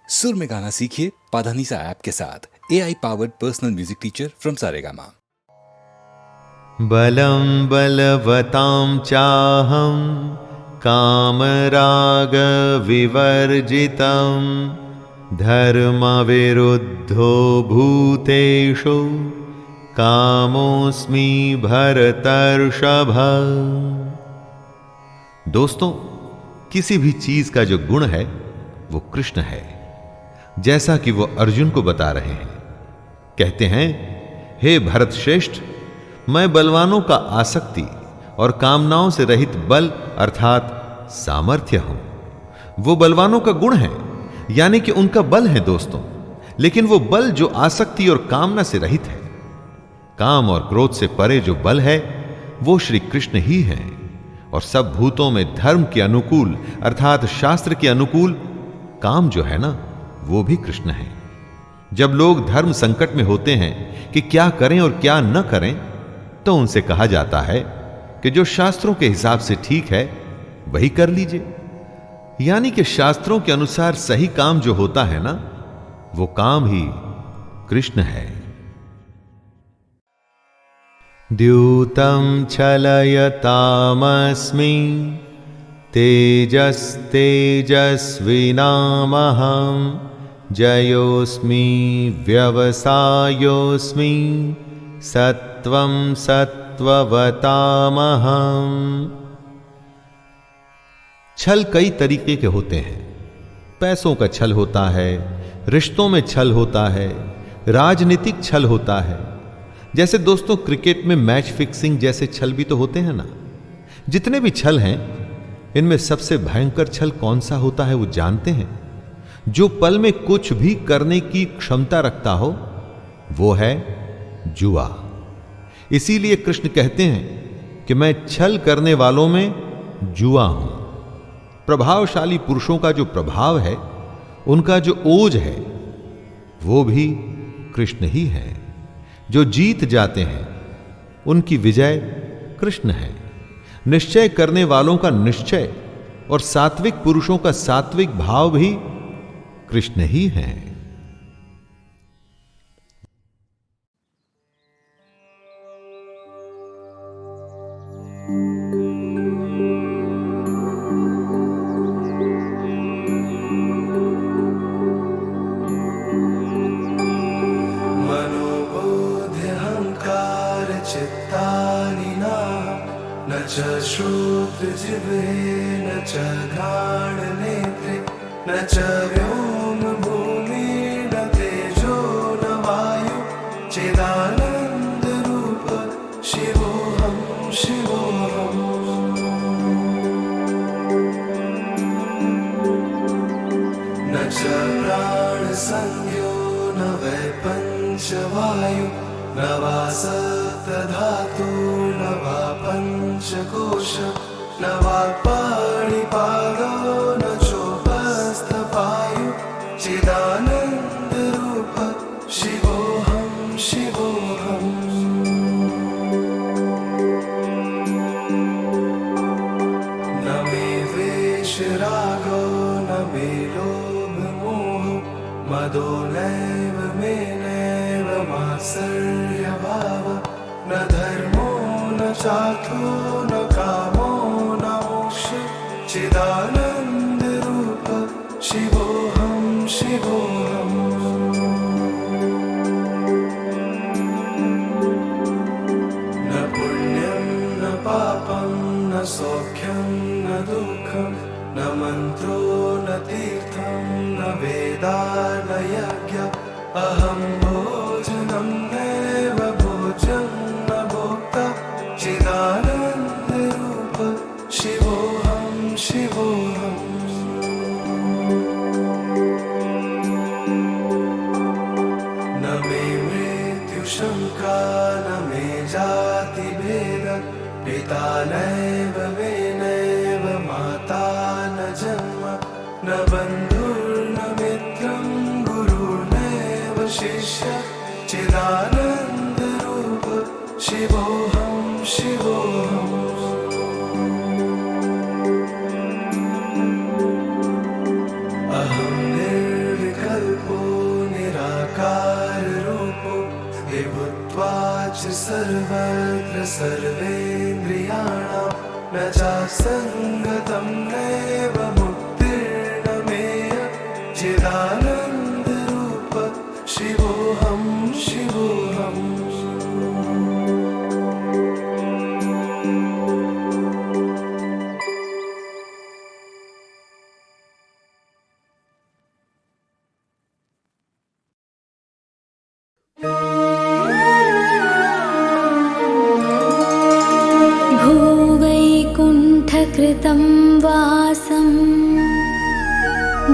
सुर में गाना सीखिए पाधानीसा ऐप के साथ। AI powered personal music teacher from Saregama. बलं बलवतां चाहं कामरागविवर्जितं धर्मविरुद्धो भूतेषु कामोऽस्मि भरतर्षभ। दोस्तों, किसी भी चीज का जो गुण है वो कृष्ण है, जैसा कि वो अर्जुन को बता रहे हैं। कहते हैं, हे भरत श्रेष्ठ, मैं बलवानों का आसक्ति और कामनाओं से रहित बल अर्थात सामर्थ्य हूं। वो बलवानों का गुण है, यानी कि उनका बल है दोस्तों, लेकिन वो बल जो आसक्ति और कामना से रहित है। काम और क्रोध से परे जो बल है वो श्री कृष्ण ही है। और सब भूतों में धर्म के अनुकूल अर्थात शास्त्र के अनुकूल काम जो है ना, वो भी कृष्ण है। जब लोग धर्म संकट में होते हैं कि क्या करें और क्या न करें, तो उनसे कहा जाता है कि जो शास्त्रों के हिसाब से ठीक है वही कर लीजिए। यानी कि शास्त्रों के अनुसार सही काम जो होता है ना, वो काम ही कृष्ण है। द्यूतं छलयतामस्मि तेजस्तेजस्विनामहं जयोऽस्मि व्यवसायोऽस्मि सत्वं सत्ववतामहं। छल कई तरीके के होते हैं। पैसों का छल होता है, रिश्तों में छल होता है, राजनीतिक छल होता है। जैसे दोस्तों क्रिकेट में मैच फिक्सिंग जैसे छल भी तो होते हैं ना। जितने भी छल हैं, इनमें सबसे भयंकर छल कौन सा होता है वो जानते हैं? जो पल में कुछ भी करने की क्षमता रखता हो, वो है जुआ। इसीलिए कृष्ण कहते हैं कि मैं छल करने वालों में जुआ हूं। प्रभावशाली पुरुषों का जो प्रभाव है, उनका जो ओज है, वो भी कृष्ण ही है। जो जीत जाते हैं उनकी विजय कृष्ण है। निश्चय करने वालों का निश्चय और सात्विक पुरुषों का सात्विक भाव भी कृष्ण ही है। न च श्रोत्रजिह्वे न च घ्राणनेत्रे न च व्योम भूमि न तेजो न वायु चिदानन्दरूप शिवोऽहं शिवोऽहम्। न च प्राणसंज्ञो न वै पञ्चवायु न वा सप्तधातु न वा पंचकोश न वा पाणिपादो न चोपस्थपायु चिदानन्दरूप शिवोऽहं शिवोऽहम्। न मे द्वेषरागो न मे लोभमोहो मदो नैव मे नैव मात्सर्यभाव न धर्मो न चार्थो न कामो न मोक्ष चिदानन्दरूप शिवोऽहं शिवोऽहम्। न पुण्यं न पापं न सौख्यं न दुःखं न मन्त्रो न तीर्थं न वेदा न यज्ञ अहं भोजनं नैव भोज्यं न भोक्ता चिदानन्दरूप शिवोऽहं शिवोऽहम्। न मे मृत्युशङ्का न मे जातिभेद पिता नैव मे नैव माता न जन्म न बन्धुर्न मित्रं गुरुर्नैव शिष्य चिदानन्दरूप शिवोऽहं शिवोऽहम्। अहं निर्विकार सर्वत्र सर्वेन्द्रियाणां न चासङ्गतं नैव मुक्तिर्नमेय चिदानन्दरूप शिवोऽहं शिवोऽहम्। भूवैकुण्ठकृतं वासं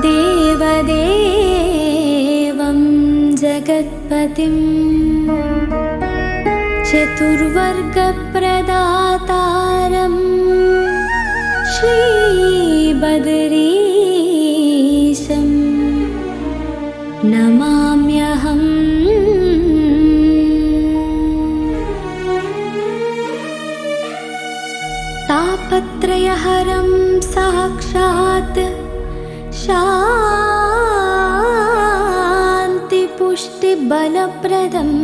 देवदेवं जगत्पतिं चतुर्वर्गप्रदातारं श्रीबदरीशं नमाम्यहम्। तापत्रयहरं साक्षात् शान्तिपुष्टिबलप्रदम्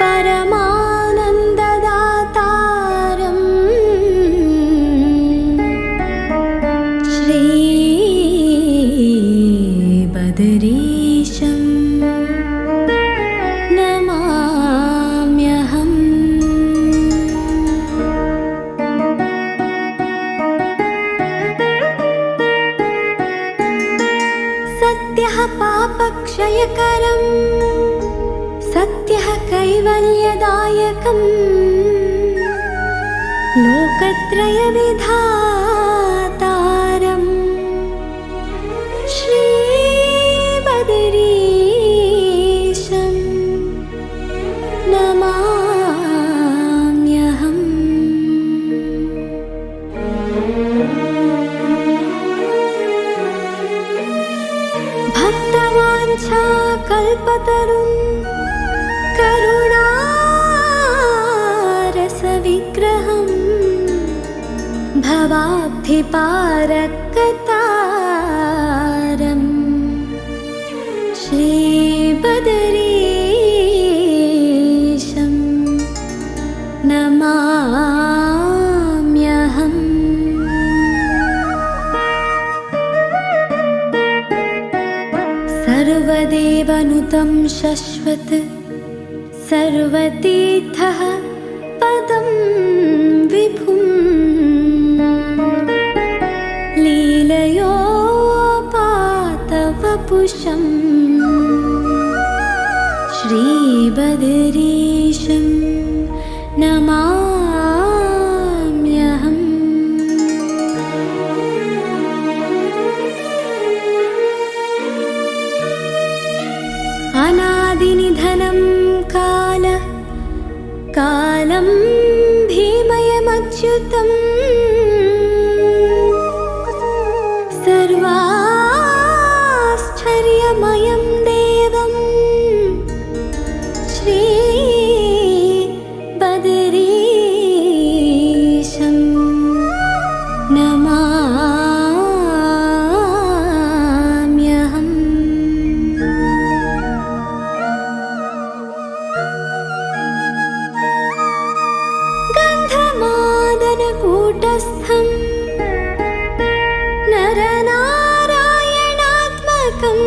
परमानन्ददातारं श्रीबदरीशं नमाम्यहम्। सत्यः पापक्षयकरं सत्यः कैवल्यदायकं लोकत्रयविधातारं श्रीबदरीशं नमाम्यहम्। भक्तवाञ्छाकल्पतरुं करुणारसविग्रहं भवाब्धिपारकतारं श्रीबदरीशं नमाम्यहम्। सर्वदेवनुतं शश्वत सर्वतीर्थः पदं विभुं लीलयोपातवपुषं श्रीबदरीशं नमाम्यहम्। अनादिनिधनं कालं भीमयमच्युतं सर्वाश्चर्यमयं देवं श्रीबदरीशं नमाम्यहम्। गन्धमादनकूटस्थं नरनारायणात्मकं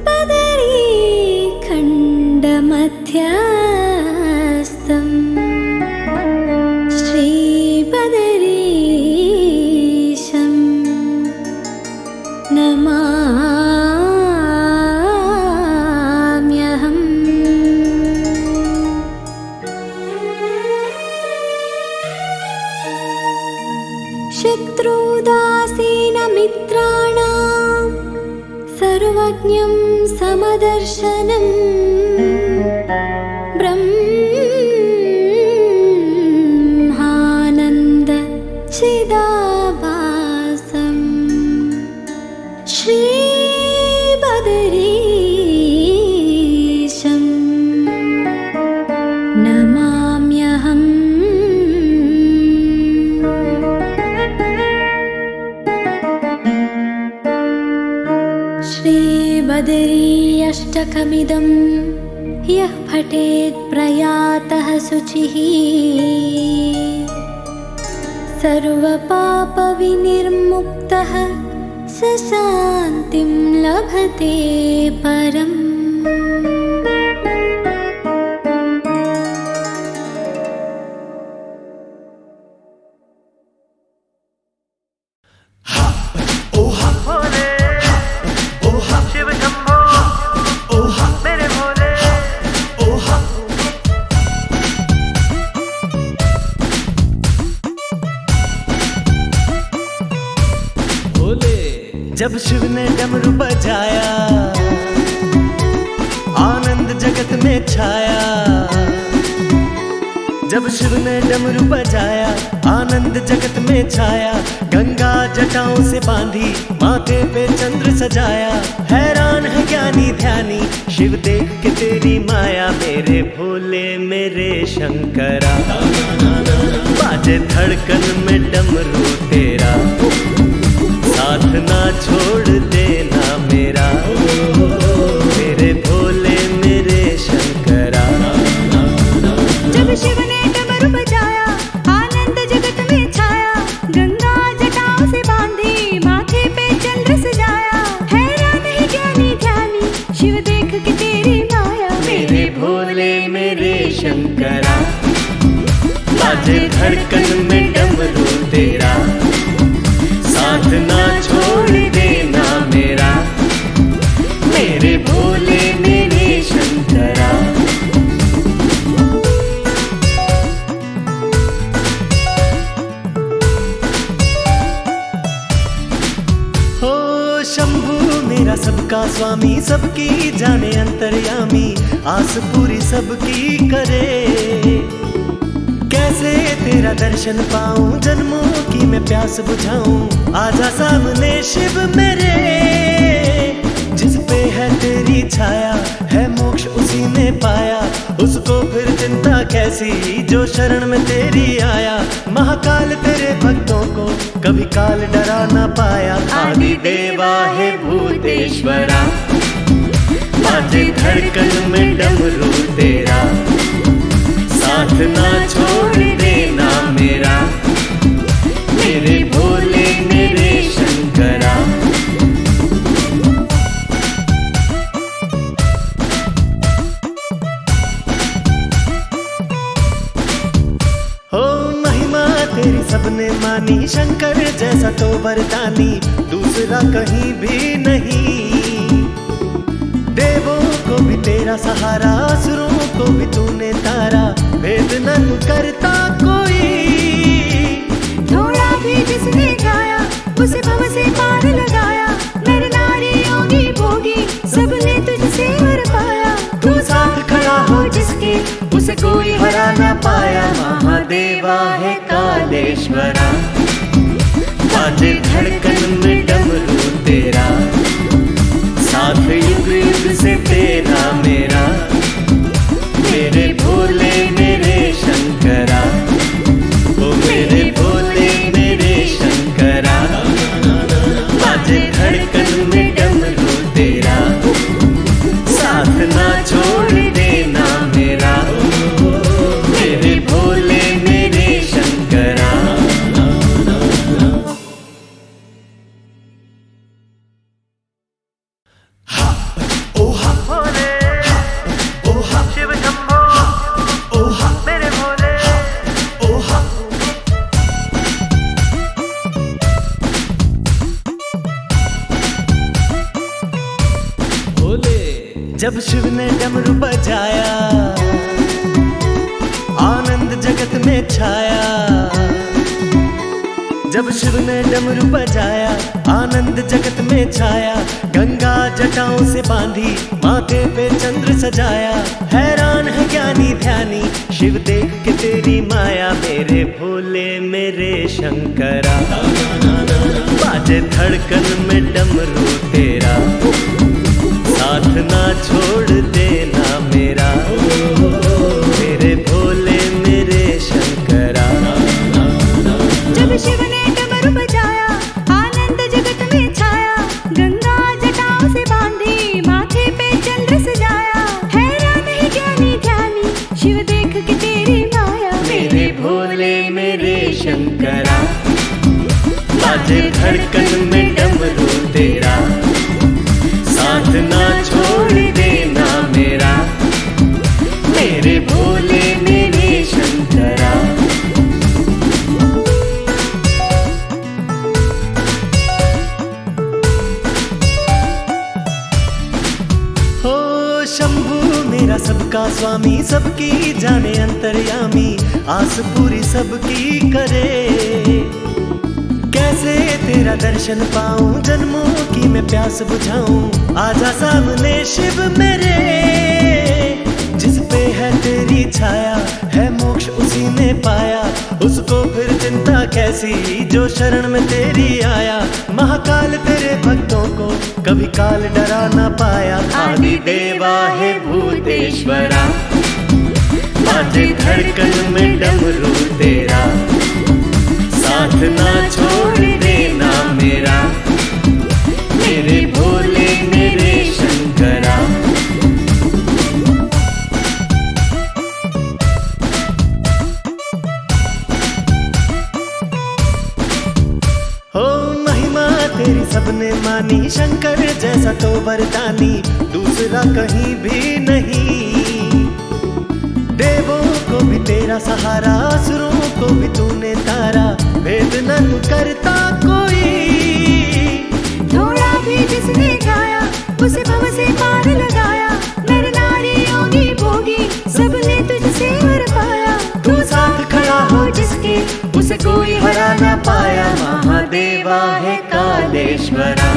बदरीखण्डमध्यस्थं श्रीबदरीशं नमाम्यहम्। शत्रुदासीनमित्राणां सर्वज्ञं समदर्शनं ब्रह्मानन्द चिदाभासं श्रीबदरीशं नमाम्यहम्। मादरी अष्टकमिदं यः पठेत् प्रयातः शुचिः सर्वपापविनिर्मुक्तः स शान्तिं लभते परम्। जब शिव ने डमरू बजाया आनंद जगत में छाया। जब शिव ने डमरू बजाया आनंद जगत में छाया। गंगा जटाओं से बांधी माथे पे चंद्र सजाया। हैरान है ज्ञानी ध्यानी शिव देख के तेरी माया। मेरे भोले मेरे शंकरा बाजे धड़कन में डमरू तेरा। साथ ना छोड़ देना मेरा मेरे भोले मेरे शंकरा। जब शिव ने डमरू बजाया आनंद जगत में छाया। गंगा जटाओं से बांधी माथे पे चंद्र सजाया। हैरान है ज्ञानी ध्यानी शिव देख के तेरी माया। मेरे भोले मेरे शंकरा बाजे धड़कन में डमरू तेरा। साथ ना छोड़ देना मेरा मेरे भोले मेरे शंकरा। हो शंभू मेरा सबका स्वामी सबकी जाने अंतर्यामी। आस पूरी सबकी करे कैसे तेरा दर्शन पाऊं। जन्मों की मैं प्यास बुझाऊं। आजा सामने शिव मेरे जिस पे है तेरी छाया। है मोक्ष उसी ने पाया उसको फिर चिंता कैसी जो शरण में तेरी आया। महाकाल तेरे भक्तों को कभी काल डरा ना पाया। आदि देवा है भूतेश्वरा बाजे धड़कन में डमरू तेरा। साथ ना छोड़ देना मेरा मेरे भोले मेरे शंकरा। हो महिमा तेरी सबने मानी। शंकर जैसा तो वरदानी दूसरा कहीं भी नहीं। देवों को भी तेरा सहारा असुरों को भी तूने तारा। भेद न तू करता कोई थोड़ा भी जिसने गाया उसे भव से पार लगाया। नर नारी योगी भोगी सबने तुझसे वर पाया। तू साथ खड़ा हो जिसके उसे कोई हरा ना पाया। महादेवा है कालेश्वरा बाजे धड़कन में डमरू तेरा। साथ युग युग से तेरा मेरा मेरे भोले मेरे शंकरा। ओ मेरे भोले मेरे शंकरा बाजे धड़कन में डमरू तेरा। साथ ना छोड़ देना मेरा मेरे भोले मेरे शंकरा। शिव शंभो मेरे भोले। जब शिव ने डमरू बजाया आनंद जगत में छाया। जब शिव ने डमरू बजाया आनंद जगत में छाया। गंगा जटाओं से बांधी माथे पे चंद्र सजाया। हैरान है ज्ञानी ध्यानी शिव देख के तेरी माया। मेरे भोले मेरे शंकरा बाजे धड़कन में डमरू तेरा। साथ ना छोड़ देना मेरा मेरे भोले मेरे शंकरा। जब शिव ने डमरू बजाया आनंद जगत में छाया। गंगा जटाओं से बांधी धड़कन में डमरू तेरा, साथ ना छोड़ देना मेरा, मेरे भोले मेरे शंकरा। हो शंभू मेरा सबका स्वामी, सबकी जाने अंतर्यामी, आस पूरी सबकी करे। कैसे तेरा दर्शन पाऊं, जन्मों की मैं प्यास बुझाऊं, आजा सामने शिव मेरे। जिस पे है तेरी छाया, है मोक्ष उसी ने पाया, उसको फिर चिंता कैसी जो शरण में तेरी आया। महाकाल तेरे भक्तों को कभी काल डरा ना पाया, आदि देवा है भूतेश्वरा, बाजे धड़कन में डमरू तेरा, साथ ना छोड़ देना मेरा, मेरे भोले मेरे शंकरा। हो महिमा तेरी सबने मानी, शंकर जैसा तो वरदानी दूसरा कहीं भी नहीं। देवों को भी तेरा सहारा, असुरों को भी तूने तारा, भेद न तू करता कोई। थोड़ा भी जिसने गाया, उसे भव से पार लगाया, नर नारी योगी भोगी सबने तुझसे वर पाया। तू साथ खड़ा हो जिसके, उसे कोई हरा ना पाया, महादेवा है कालेश्वरा,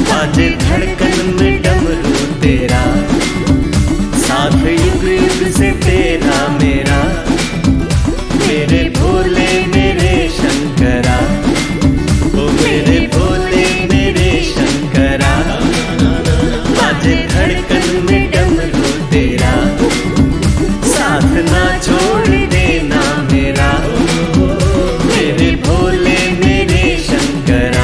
बाजे धड़कन में डमरू तेरा, साथ युग युग से तेरा मेरा, मेरे भोले मेरे शंकरा, ओ मेरे भोले मेरे शंकरा, बाजे धड़कन में डमरू तेरा, साथ ना छोड़ देना मेरा, मेरे भोले मेरे शंकरा।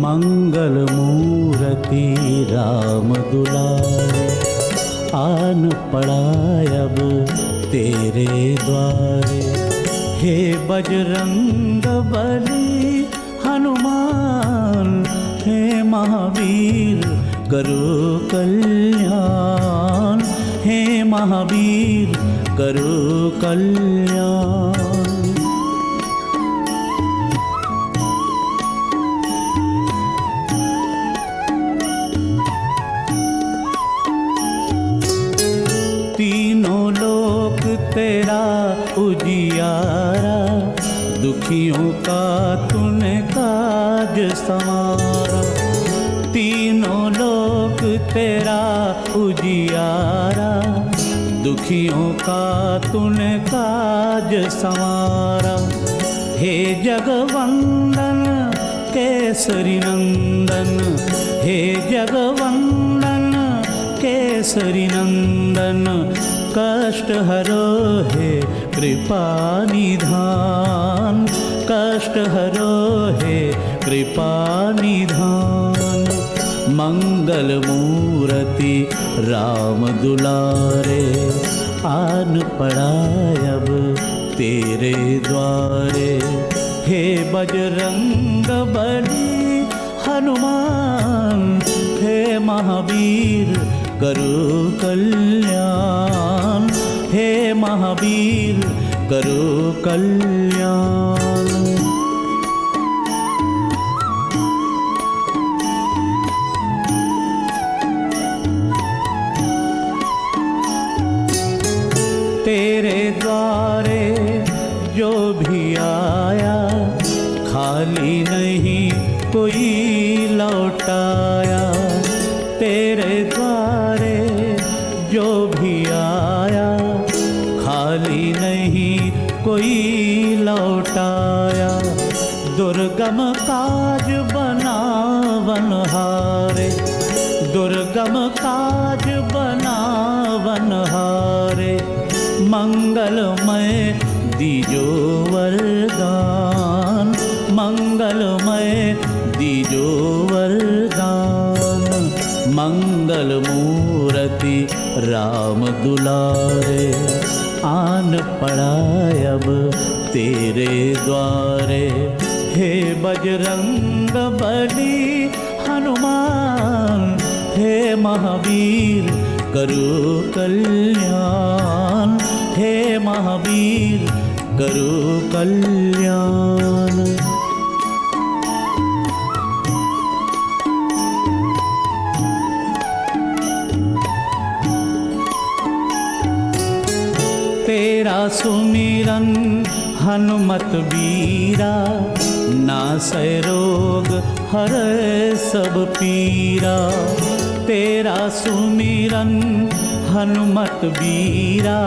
मंगल मूर्ति राम दुलारे, आन पड़ा अब तेरे द्वारे। हे बजरंग बली हनुमान, हे महावीर करो कल्याण, हे महावीर करो कल्याण। तीनों लोक तेरा उजियारा, दुखियों का तूने काज संवारा। तीनों लोक तेरा उजियारा, दुखियों का तूने काज संवारा। हे जगवंदन केसरी नंदन, हे जगवंदन केसरी नंदन, कष्ट हरो हे कृपा निधान, कष्ट हरो हे कृपा निधान। मंगल मूर्ति राम दुलारे, आन पड़ा अब तेरे द्वारे। हे बजरंग बली हनुमान, हे महावीर करो कल्याण, हे महावीर करो कल्याण। तेरे द्वारे जो भी आया, खाली नहीं कोई लौटाया। तेरे द्वारे जो भी आया, खाली नहीं कोई लौटाया। दुर्गम काज बनावनहारे, दुर्गम काज बनावनहारे, मंगलमय दीजो वरदान, मंगलमय दीजो वरदान। मंगल मूर्ति राम दुलारे, आन पड़ा अब तेरे द्वारे। हे बजरंग बली हनुमान, हे महावीर करो कल्याण, हे महावीर करो कल्याण। तेरा सुमिरन हनुमत बीरा, नासै रोग हरै सब पीरा। तेरा सुमिरन हनुमत बीरा,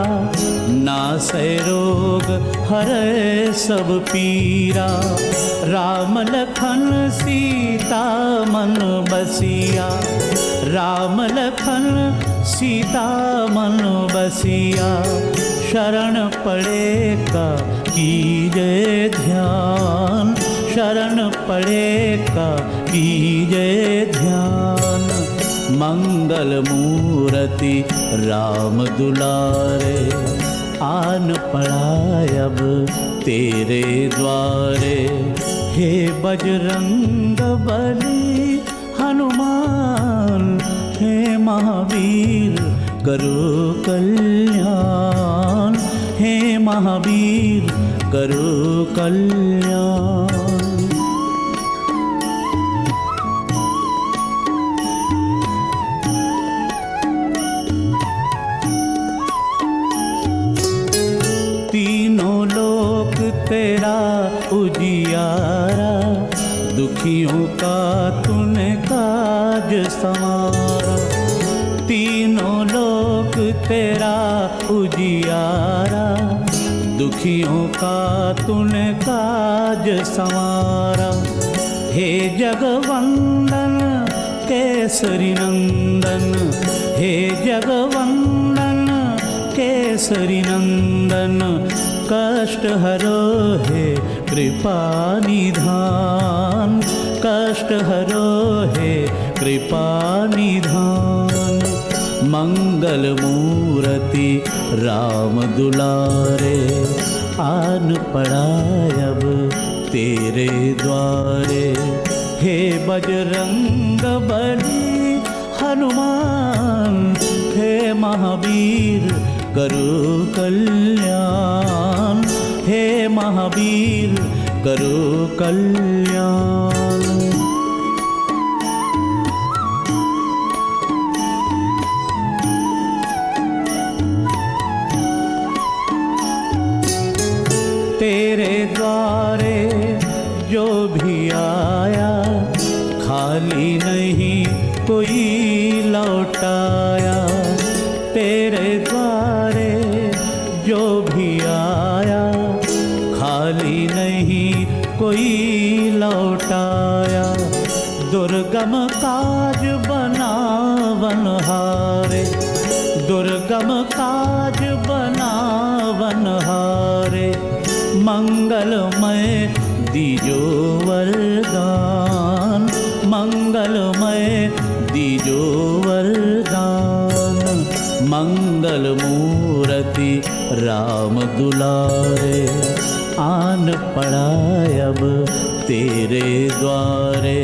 नासै रोग हरै सब पीरा। राम लखन सीता मन बसिया, राम लखन सीता मन बसिया। शरण पड़े का कीजे ध्यान, शरण पड़े का कीजे ध्यान। मंगल मूर्ति राम दुलारे, आन पड़ा अब तेरे द्वारे। हे बजरंग बली हनुमान, हे महावीर करो कल्याण, हे महावीर करो कल्याण। तीनों लोक तेरा उजियारा, दुखियों का तूने काज संवारा। तीनों लोक तेरा उजियारा, दुखियों का तूने काज संवारा। हे जगवंदन केसरी नंदन, हे जगवंदन केसरी नंदन। कष्ट हरो हे कृपा निधान, कष्ट हरो हे कृपा निधान। मंगल मूर्ति राम दुलारे, आन पड़ा अब तेरे द्वारे। हे बजरंग बली हनुमान, हे महावीर करो कल्याण, हे महावीर करो कल्याण। तेरे द्वारे जो भी आया, खाली नहीं कोई लौटाया। तेरे द्वारे जो भी आया, खाली नहीं कोई लौटाया। दुर्गम काज बनावनहारे, दुर्गम काज बनावनहारे। मंगलमय दीजो वरदान, मंगलमय दीजो वरदान। मंगल मूर्ति राम दुलारे, आन पड़ा अब तेरे द्वारे।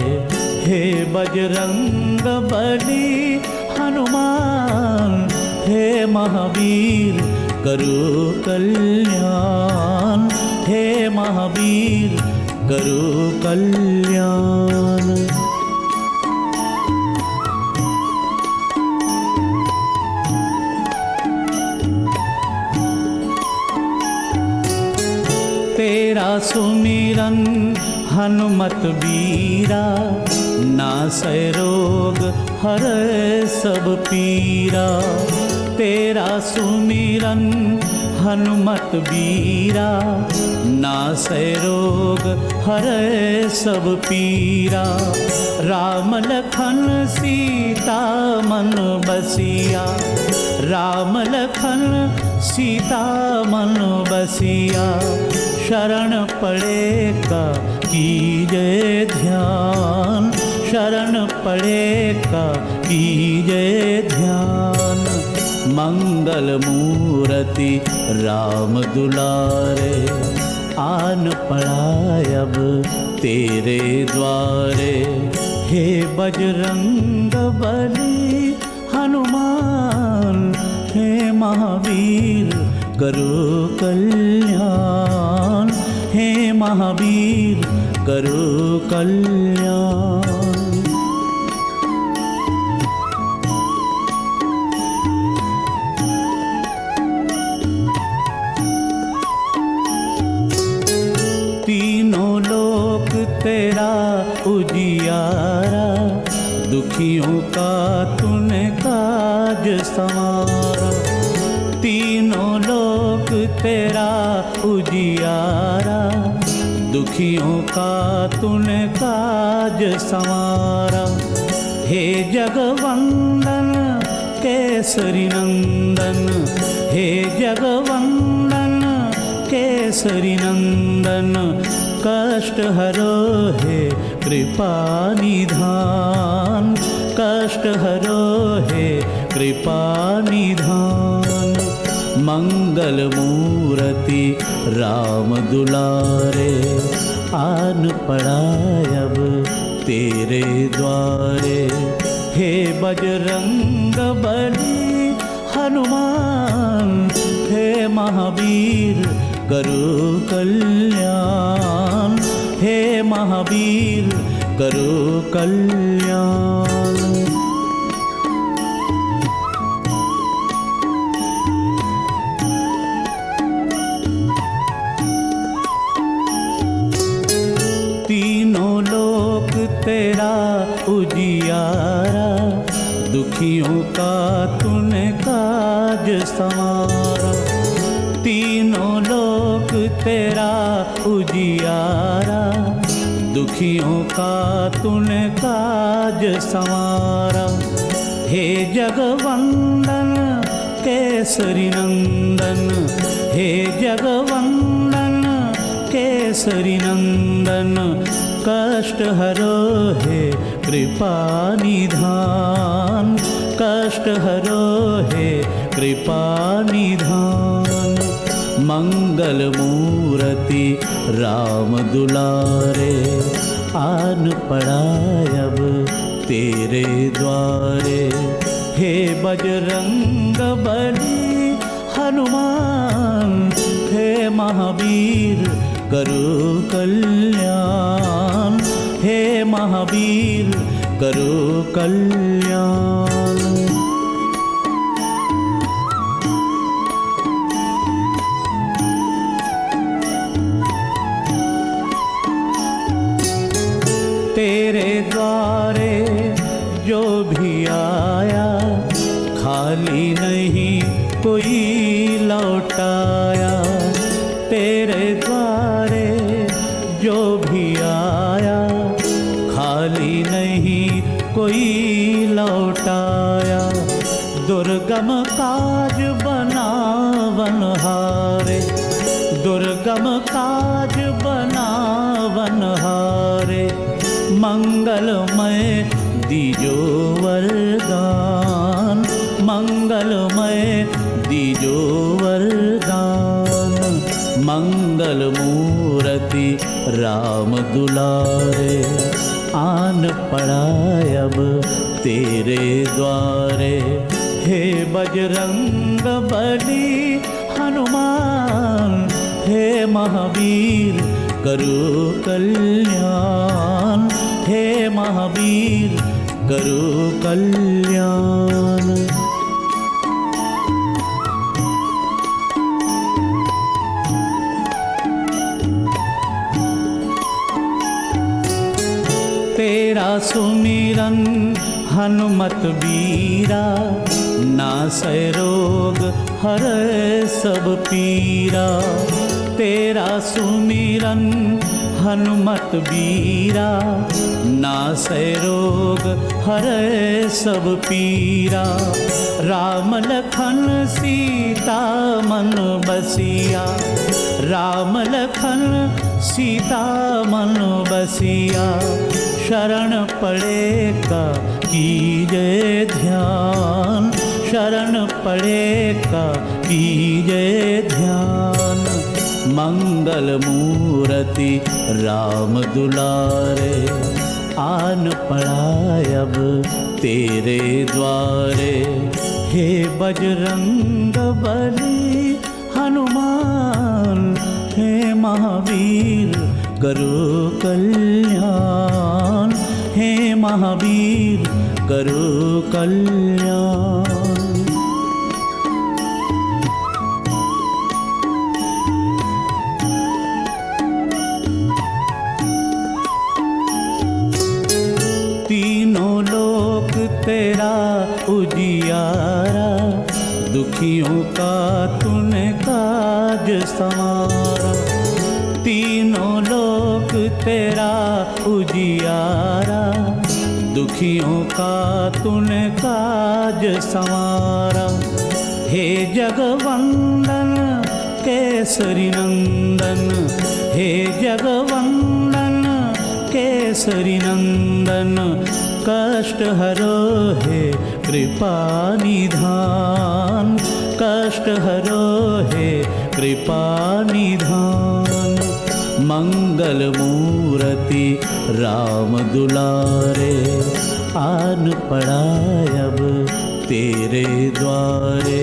हे बजरंग बली हनुमान, हे महावीर करो कल्याण, हे महावीर करो कल्याण। तेरा सुमिरन हनुमत बीरा, नासै रोग हरै सब पीरा। तेरा सुमिरन हनुमत बीरा, नासै रोग हरै सब पीरा। राम लखन सीता मन बसिया, राम लखन सीता मन बसिया, शरण पड़े का कीजे ध्यान, शरण पड़े का कीजे ध्यान। मंगल मूर्ति राम दुलारे, आन पड़ा अब तेरे द्वारे। हे बजरंग बली हनुमान, हे महावीर करो कल्याण, हे महावीर करो कल्याण। तीनों लोक तेरा उजियारा, दुखियों का तूने काज संवारा। तीनों लोक तेरा उजियारा, दुखियों का तूने काज संवारा। हे जगवंदन केसरी नंदन, हे जगवंदन केसरी नंदन। कष्ट हरो हे कृपा निधान, कष्ट हरो हे कृपा निधान। मंगल मूर्ति राम दुलारे, आन पड़ा अब तेरे द्वारे। हे बजरंग बली हनुमान, हे महावीर करो कल्याण, हे महावीर करो कल्याण। तीनों लोक तेरा उजियारा, दुखियों का तूने काज संवारा। तीनों लोक तेरा उजियारा, दुखियों का तूने काज संवारा। हे जगवंदन केसरी नंदन, हे जगवंदन केसरी नंदन। कष्ट हरो हे कृपा निधान, कष्ट हरो हे कृपा निधान। मंगल मूर्ति राम दुलारे, आन पड़ा अब तेरे द्वारे। हे बजरंग बली हनुमान, हे महावीर करो कल्याण, हे महावीर करो कल्याण। तेरे द्वारे जो भी आया, खाली नहीं कोई लौटाया। तेरे द्वारे जो भी आया, खाली नहीं कोई लौटाया। दुर्गम काज बनावन हारे, दुर्गम काज बनावन हारे। मंगलमय दीजो वरदान, मंगलमय दीजो वरदान। मंगल मूर्ति राम दुलारे, आन पड़ा अब तेरे द्वारे। हे बजरंग बली हनुमान, हे महावीर करो कल्याण, हे महावीर करो कल्याण। तेरा सुमिरन हनुमत बीरा, नासै रोग हरै सब पीरा। तेरा सुमिरन हनुमत बीरा, नासै रोग हरै सब पीरा। राम लखन सीता मन बसिया, राम लखन सीता मन बसिया। शरण पड़े का कीजे ध्यान, शरण पड़े का कीजे ध्यान। मंगल मूर्ति राम दुलारे, आन पड़ा अब तेरे द्वारे। हे बजरंग बली हनुमान, हे महावीर करो कल्याण, हे महावीर करो कल्याण। तीनों लोक तेरा उजियारा, दुखियों का तूने काज संवारा। तीनों लोक तेरा उजियारा, दुखियों का तूने काज संवारा। हे जगवंदन केसरी नंदन, हे जगवंदन केसरी नंदन। कष्ट हरो हे कृपा निधान, कष्ट हरो हे कृपा निधान। मंगल मूर्ति राम दुलारे, आन पड़ा अब तेरे द्वारे।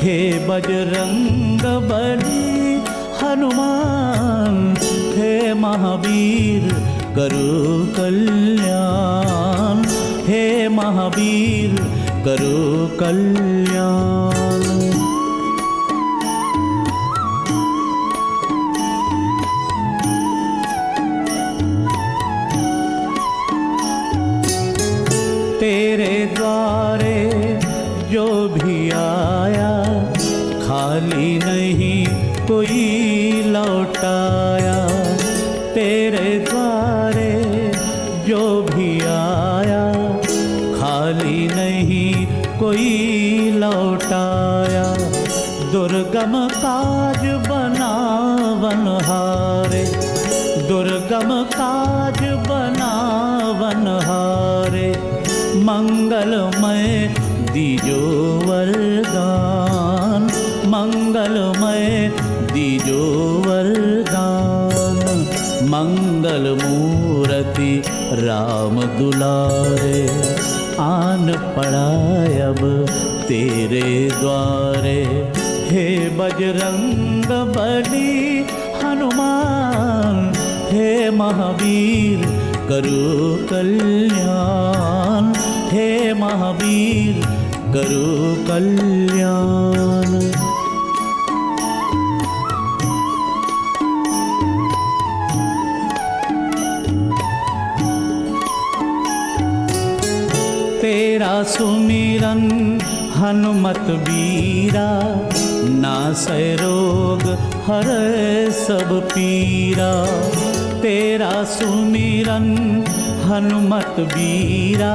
हे बजरंग बली हनुमान, हे महावीर करो कल्याण, हे महावीर करो कल्याण। तेरे द्वारे जो भी आया, खाली नहीं कोई लौटाया। तेरे द्वारे जो भी आया, खाली नहीं कोई लौटाया। दुर्गम काज बनावन हारे, दुर्गम काज बनावन हारे। मंगलमय दीजो वरदान, मंगलमय दीजो वरदान। मंगल मूर्ति राम दुलारे, आन पड़ा अब तेरे द्वारे। हे बजरंग बली हनुमान, हे महावीर करो कल्याण, हे महावीर करो कल्याण। तेरा सुमिरन हनुमत बीरा, नासै रोग हरै सब पीरा। तेरा सुमिरन हनुमत बीरा,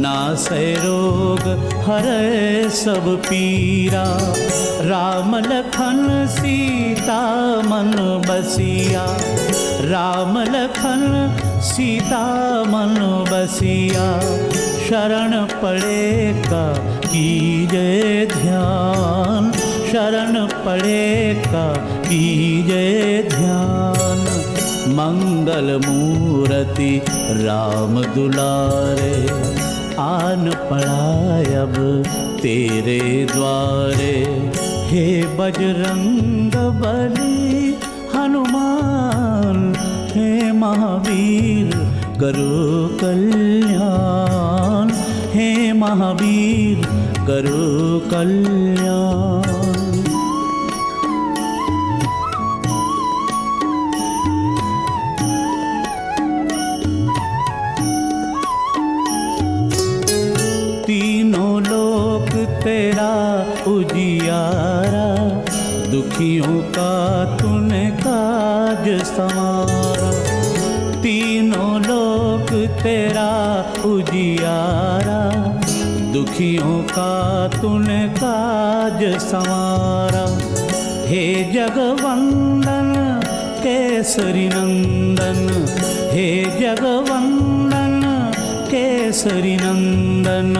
नासै रोग हरै सब पीरा। राम लखन सीता मन बसिया, राम लखन सीता मन बसिया। शरण पड़े का कीजे ध्यान, शरण पड़े का कीजे ध्यान। मंगल मूर्ति राम दुलारे, आन पड़ा अब तेरे द्वारे। हे बजरंग बली हनुमान, हे महावीर करो कल्याण, हे महावीर करो कल्याण। तीनों लोक तेरा उजियारा, दुखियों दुखियों का तूने काज संवारा, तीनों लोक तेरा उजियारा, दुखियों का तूने काज संवारा। हे जगवंदन केसरी नंदन, हे जगवंदन केसरी नंदन,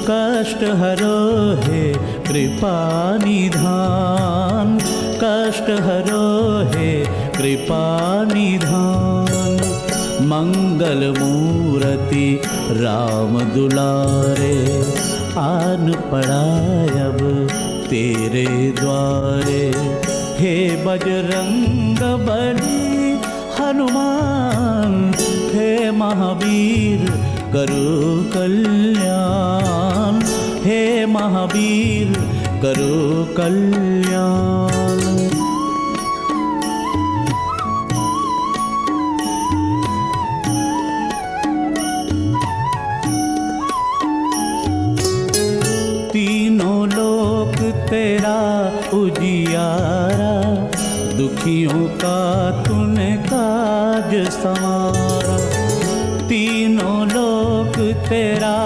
कष्ट हरो हे कृपा निधान, कष्ट हरो हे कृपा निधान। मंगल मूर्ति राम दुलारे, आन पड़ा अब तेरे द्वारे। हे बजरंग बली हनुमान, हे महावीर करो कल्याण, हे महावीर करो कल्याण। तीनों लोक तेरा उजियारा, दुखियों का तूने काज संवारा, तीनों लोक तेरा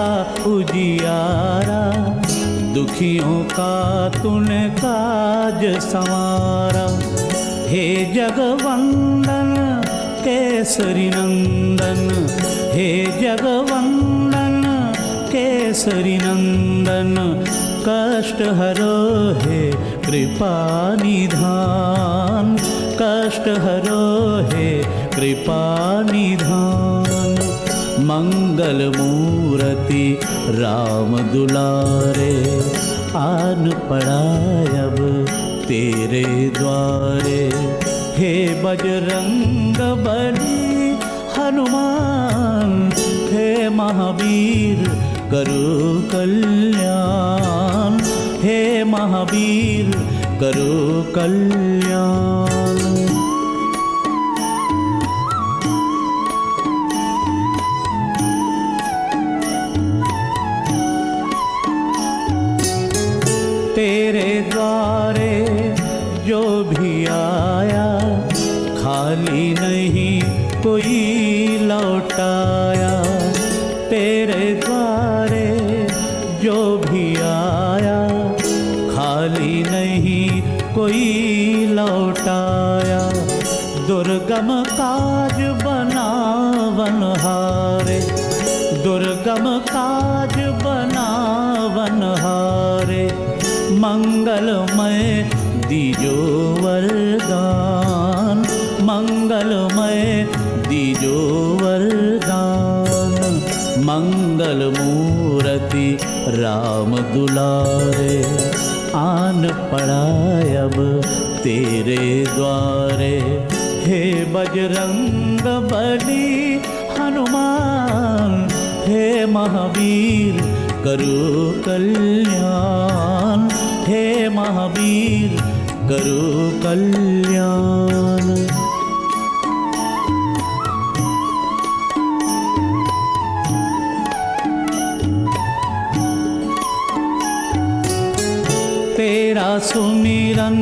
उजियारा, दुखियों का तूने काज संवारा। हे जगवंदन केसरी नंदन, हे जगवंदन केसरी नंदन, कष्ट हरो हे कृपा निधान, कष्ट हरो हे कृपा निधान। मंगल मूर्ति राम दुलारे, आन पड़ा अब तेरे द्वारे। हे बजरंग बली हनुमान, हे महावीर करो कल्याण, हे महावीर करो कल्याण। तेरे द्वारे जो भी आया, खाली नहीं कोई लौटाया। तेरे द्वारे जो भी आया, खाली नहीं कोई लौटाया। दुर्गम काज बनावन हारे, दुर्गम काज बनावन हारे। मंगलमय दीजो वरदान, मंगलमय दीजो वरदान। मंगल मूर्ति राम दुलारे, आन पड़ा अब तेरे द्वारे। हे बजरंग बली हनुमान, हे महावीर करो कल्याण, हे महावीर करो कल्याण। तेरा सुमिरन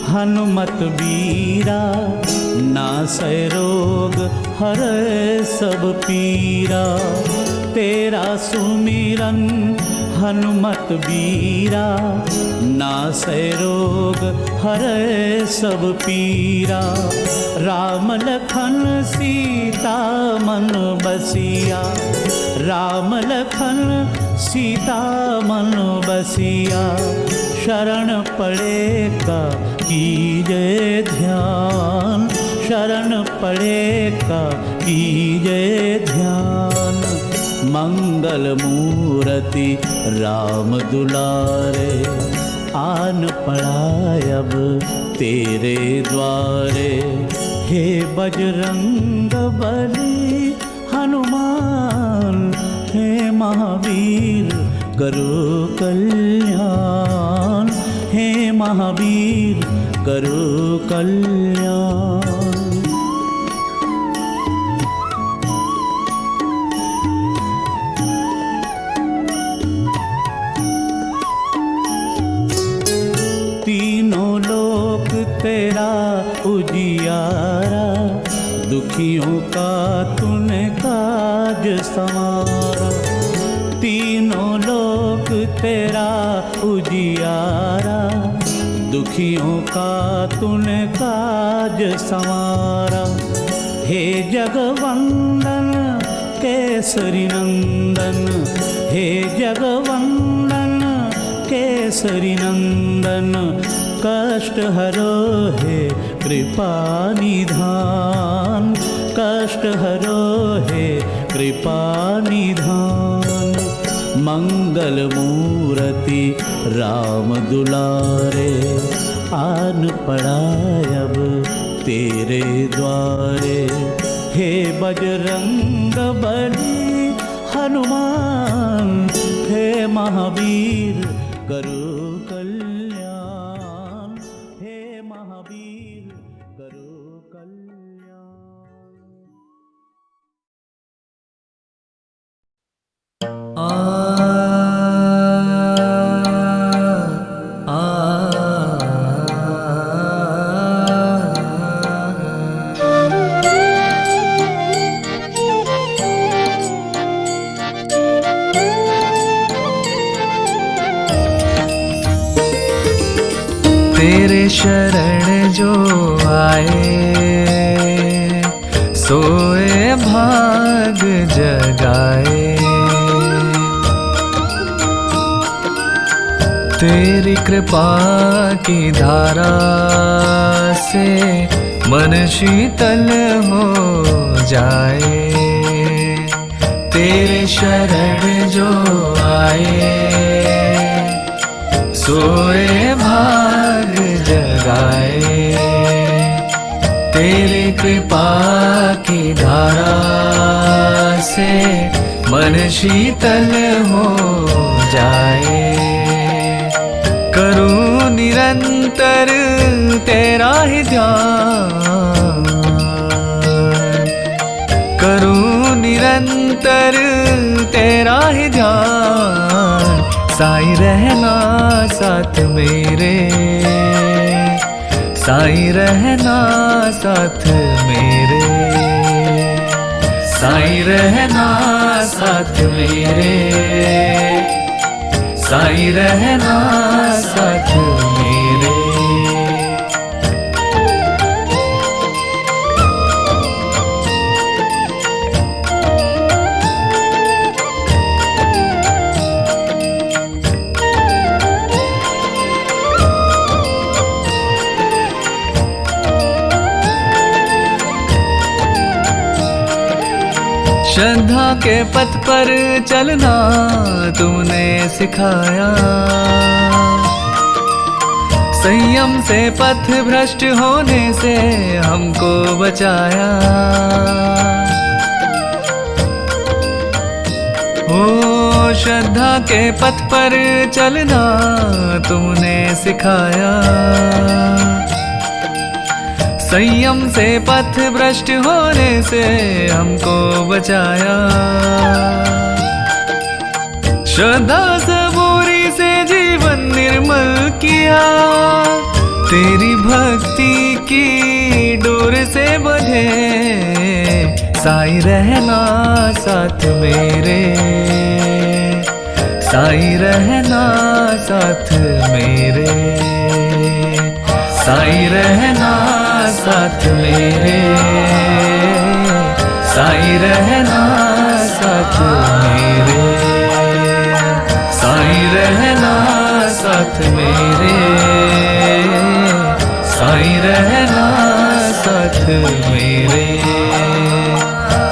हनुमत बीरा, नासै रोग हरै सब पीरा। तेरा सुमिरन हनुमत बीरा, नासै रोग हरै सब पीरा। राम लखन सीता मन बसिया, राम लखन सीता मन बसिया। शरण पड़े का कीजे ध्यान, शरण पड़े का कीजे ध्यान। मंगल मूर्ति राम दुलारे, आन पड़ा अब तेरे द्वारे। हे बजरंग बली हनुमान, हे महावीर करो कल्याण, हे महावीर करो कल्याण। तीनों लोक तेरा उजियारा, दुखियों का तूने काज संवारा। तीनों लोक तेरा उजियारा, दुखियों का तूने काज संवारा। हे जगवंदन केसरी नंदन, हे जगवंदन केसरी नंदन, कष्ट हरो हे कृपा निधान, कष्ट हरो हे कृपा निधान। मंगल मूर्ति राम दुलारे, आन पड़ा अब तेरे द्वारे। हे बजरंग बली हनुमान, हे महावीर करो कल्याण, हे महावीर करो कल्याण। तेरे शरण जो आए, सोए भाग जगाए। तेरी कृपा की धारा से मन शीतल हो जाए। तेरे शरण जो आए, सोए भाग जगाए। तेरी कृपा की धारा से मन शीतल हो जाए। करूं निरंतर तेरा ही ध्यान, करूं निरंतर तेरा ही ध्यान। साईं रहना साथ मेरे, साईं रहना साथ मेरे, साईं रहना साथ मेरे, साईं रहना साथ मेरे। श्रद्धा के पथ पर चलना तूने सिखाया, संयम से पथ भ्रष्ट होने से हमको बचाया। ओ श्रद्धा के पथ पर चलना तूने सिखाया, संयम से पथ भ्रष्ट होने से हमको बचाया। श्रद्धा सबूरी से जीवन निर्मल किया, तेरी भक्ति की डोर से बंधे। साईं रहना साथ मेरे, साईं रहना साथ मेरे, साईं रहना साथ मेरे, साईं रहना साथ मेरे, साईं रहना साथ मेरे, साईं रहना साथ मेरे,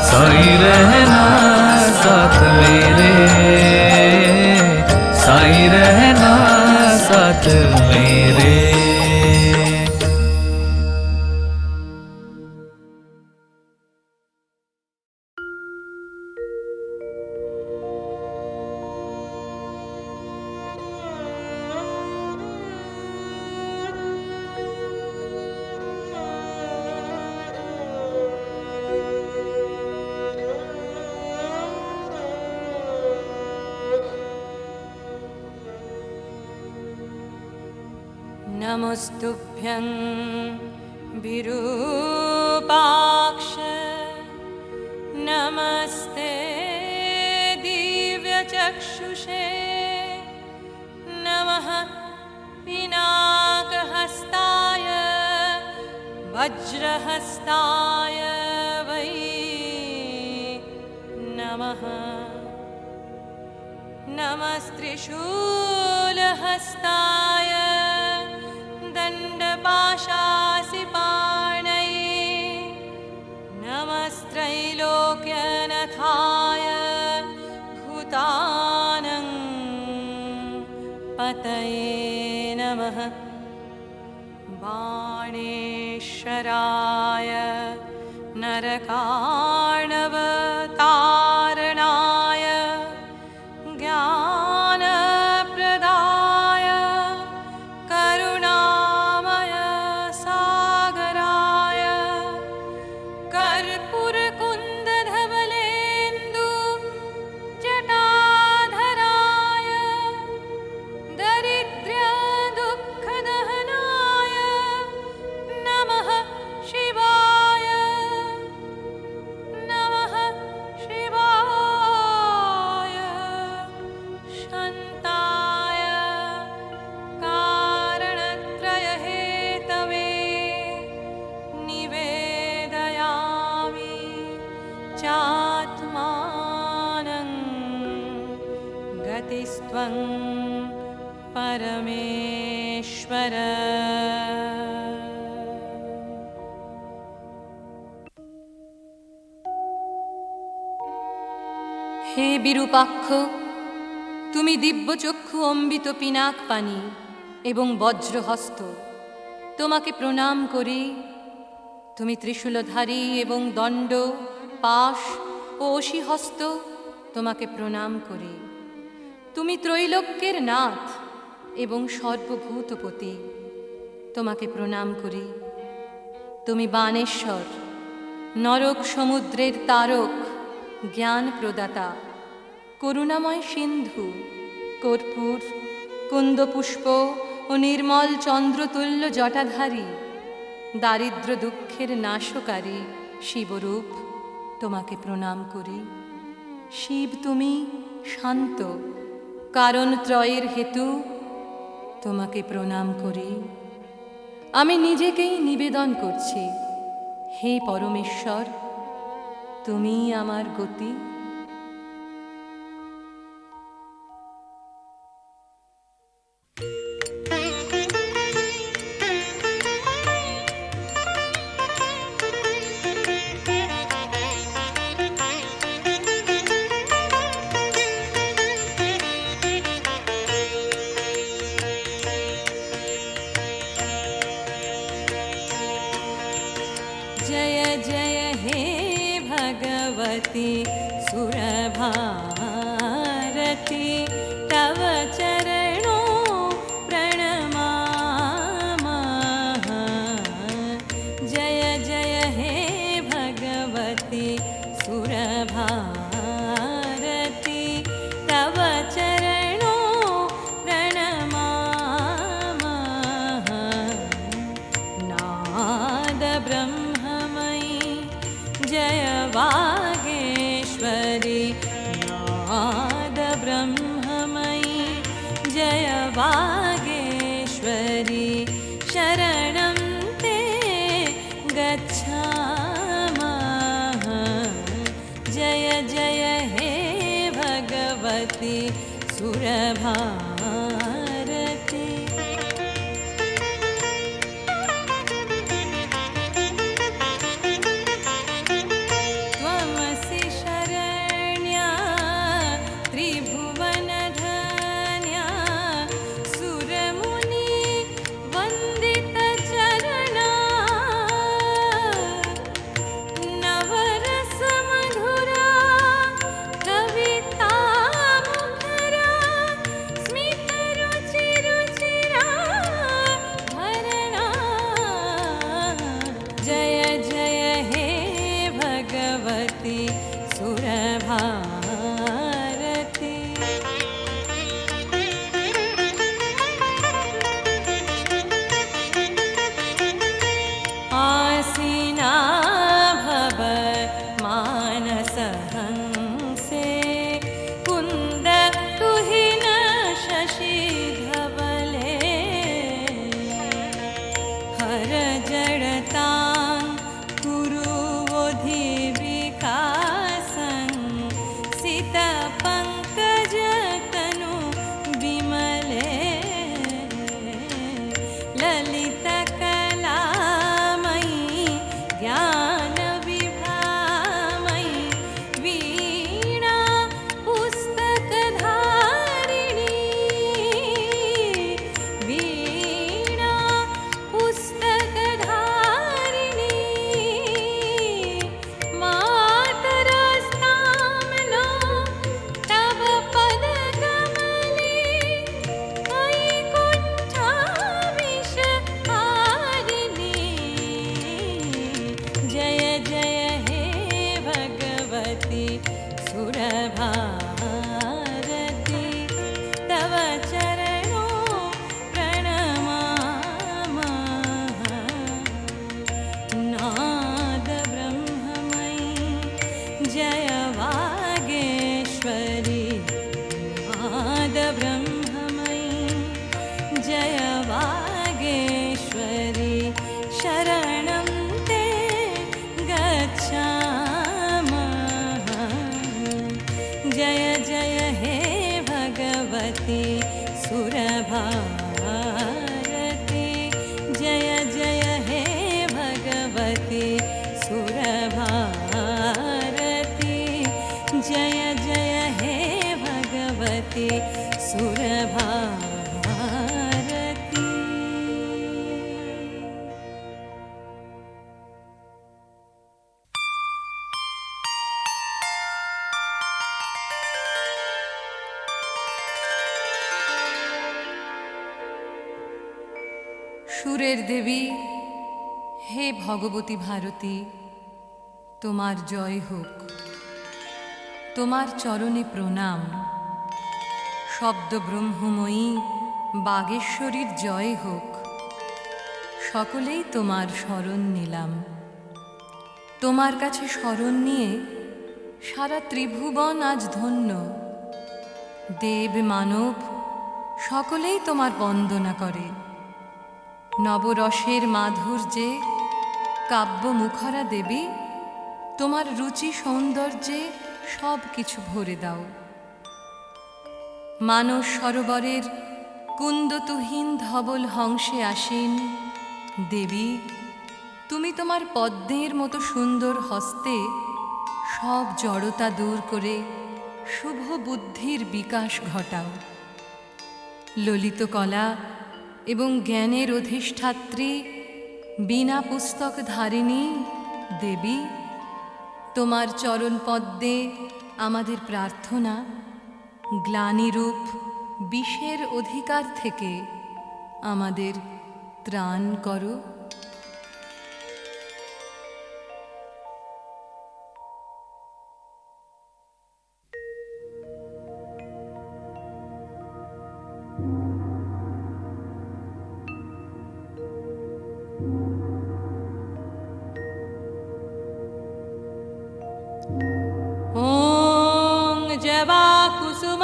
साईं रहना साथ मेरे, साईं रहना साथ मेरे। नमोस्तुभ्यं विरूपाक्ष नमस्ते दिव्यचक्षुषे नमः पिनाकहस्ताय वज्रहस्ताय वै नमः नमस्त्रिशूलहस्ताय दण्डपाशासिपाणये नमस्त्रैलोक्यनाथाय भूतानं पतये नमः बाणेश्वराय नरकार्णवतारणाय ज्ञानप्रदाय करुणामय सागराय कर्पूरकुन्दधवलेन्दु जटाधराय दरिद्र्यदुःखदहनाय नमः शिवाय नमः शिवाय शान्ताय कारणत्रयहेतवे निवेदयामि चात्मानं गतिस्त्वं परमेश्वर। হে বিরূপাক্ষ, তুমি দিব্যচক্ষু অম্বিত পিনাক পানি এবং বজ্রহস্ত, তোমাকে প্রণাম করি। তুমি ত্রিশূলধারী এবং দণ্ড পাশ ও অসিহস্ত, তোমাকে প্রণাম করি। তুমি ত্রৈলোক্যের নাথ এবং সর্বভূতপতি, তোমাকে প্রণাম করি। তুমি বাণেশ্বর, নরক সমুদ্রের তারক, জ্ঞান প্রদাতা, করুণাময় সিন্ধু, কর্পূর কুন্দপুষ্প ও নির্মল চন্দ্রতুল্য জটাধারী, দারিদ্র দুঃখের নাশকারী শিবরূপ, তোমাকে প্রণাম করি। শিব তুমি শান্ত, কারণ ত্রয়ের হেতু, তোমাকে প্রণাম করি। আমি নিজেকেই নিবেদন করছি, হে পরমেশ্বর, তুমি আমার গতি। जय जय हे भगवती सुरभारती, तव चरणों प्रणमामः। जय जय हे भगवती सुरभारती, तव चरणों प्रणमामः। नाद ब्रह्ममयी जय वागेश्वरी, नाद ब्रह्ममयी जय वागेश्वरी, शरणं ते गच्छामः। जय जय हे भगवती सुरभारती। त्वमसि शरण्या त्रिभुवनधन्या, सुरमुनि वन्दितचरणा, नवरसमधुरा कवितामुखरा, स्मित हर जडतां कुरु बोधि विकासं सितपङ्कजतनु विमले ललितकलामयी ज्ञानविभामयी वीणा पुस्तकधारिणी वीणा पुस्तकधारिणी मातरस्तां नो तव पदकमले वैकुण्ठाविषहारिणी जय जय हे भगवती सुरभारती तव चरणों प्रणमामः नाद ब्रह्ममयी जय वागेश्वरी नाद ब्रह्ममयी जय वागेश्वरी शरणं ते गच्छामः जय जय हे भगवती सुरभारती जय जय हे भगवती सुरभारती जय जय हे भगवती सुरभारती। সুরের দেবী হে ভগবতী ভারতী, তোমার জয় হোক, তোমার চরণে প্রণাম। শব্দ ব্রহ্মময়ী বাগেশ্বরীর জয় হোক, সকলেই তোমার শরণ নিলাম। তোমার কাছে শরণ নিয়ে সারা ত্রিভুবন আজ ধন্য। দেব মানব সকলেই তোমার বন্দনা করে। নবরসের মাধুর্যে কাব্য মুখরা দেবী, তোমার রুচি সৌন্দর্যে সব কিছু ভরে দাও। মানস সরোবরের কুন্দতুহীন ধবল হংসে আসীন দেবী, তুমি তোমার পদ্মের মতো সুন্দর হস্তে সব জড়তা দূর করে শুভ বুদ্ধির বিকাশ ঘটাও। ললিত কলা এবং জ্ঞানের অধিষ্ঠাত্রী বিনা পুস্তক ধারিণী দেবী, তোমার চরণ পদ্মে আমাদের প্রার্থনা, গ্লানিরূপ বিষের অধিকার থেকে আমাদের ত্রাণ করো।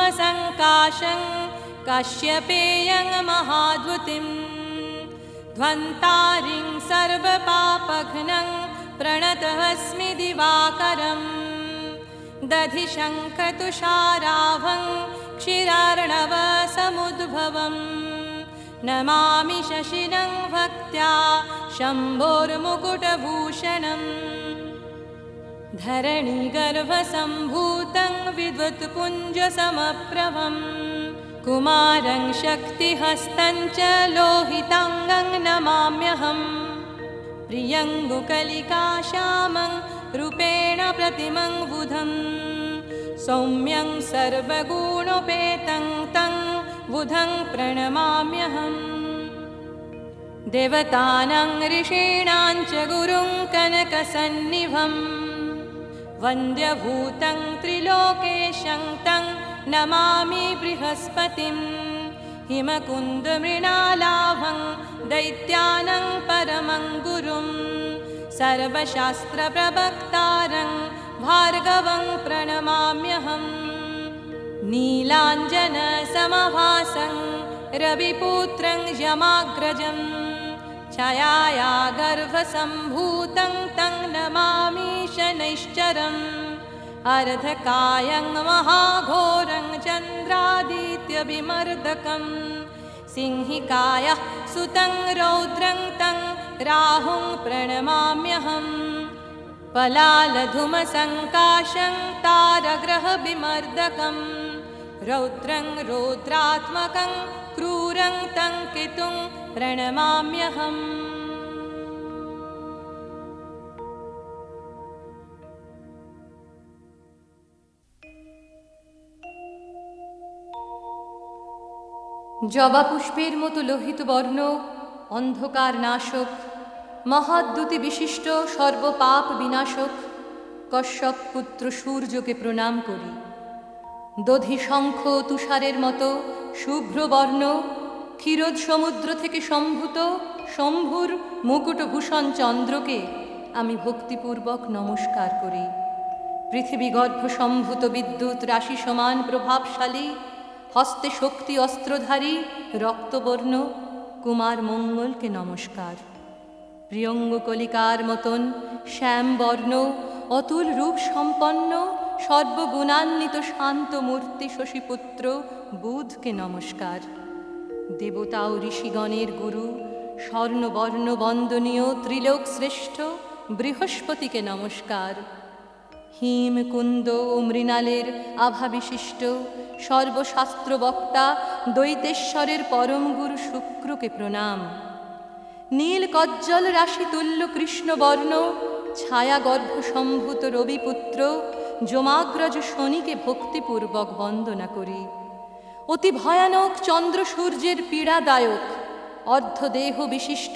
जवाकुसुमसङ्काशं काश्यपेयं महाद्युतिं ध्वन्तारिं सर्वपापघ्नं प्रणतमस्मि दिवाकरं दधिशङ्खतुषाराभं क्षीरार्णवसमुद्भवं नमामि शशिनं भक्त्या शम्भोर्मुकुटभूषणम् धरणिगर्भसम्भूतं विद्वत्पुञ्जसमप्रभं कुमारं शक्तिहस्तं च लोहिताङ्गं नमाम्यहम् प्रियङ्गुकलिकाश्यामं रूपेण प्रतिमं बुधं सौम्यं सर्वगुणोपेतं तं बुधं प्रणमाम्यहम् देवतानां ऋषीणां च गुरुं कनकसन्निभम् वन्द्यभूतं त्रिलोकेशं तं नमामि बृहस्पतिं हिमकुन्दमृणालाभं दैत्यानं परमं गुरुं सर्वशास्त्रप्रवक्तारं भार्गवं प्रणमाम्यहम् नीलाञ्जनसमभासं रविपुत्रं यमाग्रजं छायाया गर्भसम्भूतं तं नमामि शनैश्चरम् अर्धकायं महाघोरं चन्द्रादित्यविमर्दकं सिंहिकायः सुतं रौद्रं तं राहुं प्रणमाम्यहम् पलालधूमसङ्काशं तारग्रहविमर्दकं रौद्रं रौद्रात्मकं क्रूरं तं केतुं प्रणमाम्यहम् জবা পুষ্পের মতো লোহিত বর্ণ, অন্ধকার নাশক, মহাদ্যুতি বিশিষ্ট সর্বপাপ বিনাশক কশ্যপ পুত্র সূর্যকে প্রণাম করি। দধি শঙ্খ তুষারের মতো শুভ্র বর্ণ, ক্ষীরোদ সমুদ্র থেকে সম্ভূত শম্ভুর মুকুটভূষণ চন্দ্রকে আমি ভক্তিপূর্বক নমস্কার করি। পৃথিবী গর্ভ সম্ভূত বিদ্যুৎ রাশি সমান প্রভাবশালী, হস্তে শক্তি অস্ত্রধারী রক্তবর্ণ কুমার মঙ্গলকে নমস্কার। প্রিয়ঙ্গ কলিকার মতন শ্যামবর্ণ অতুল রূপ সম্পন্ন সর্বগুণান্বিত শান্ত মূর্তি শশীপুত্র বুধকে নমস্কার। দেবতা ও ঋষিগণের গুরু স্বর্ণবর্ণ বন্দনীয় ত্রিলোক শ্রেষ্ঠ বৃহস্পতিকে নমস্কার। হিমকুন্দ ও মৃণালের আভাবিশিষ্ট সর্বশাস্ত্র বক্তা দৈতেশ্বরের পরম গুরু শুক্রকে প্রণাম। নীল কজ্জল রাশি তুল্য কৃষ্ণবর্ণ ছায়া গর্ভ সম্ভূত রবিপুত্র যমাগ্রজ শনিকে ভক্তিপূর্বক বন্দনা করি। অতি ভয়ানক চন্দ্র সূর্যের পীড়াদায়ক অর্ধদেহ বিশিষ্ট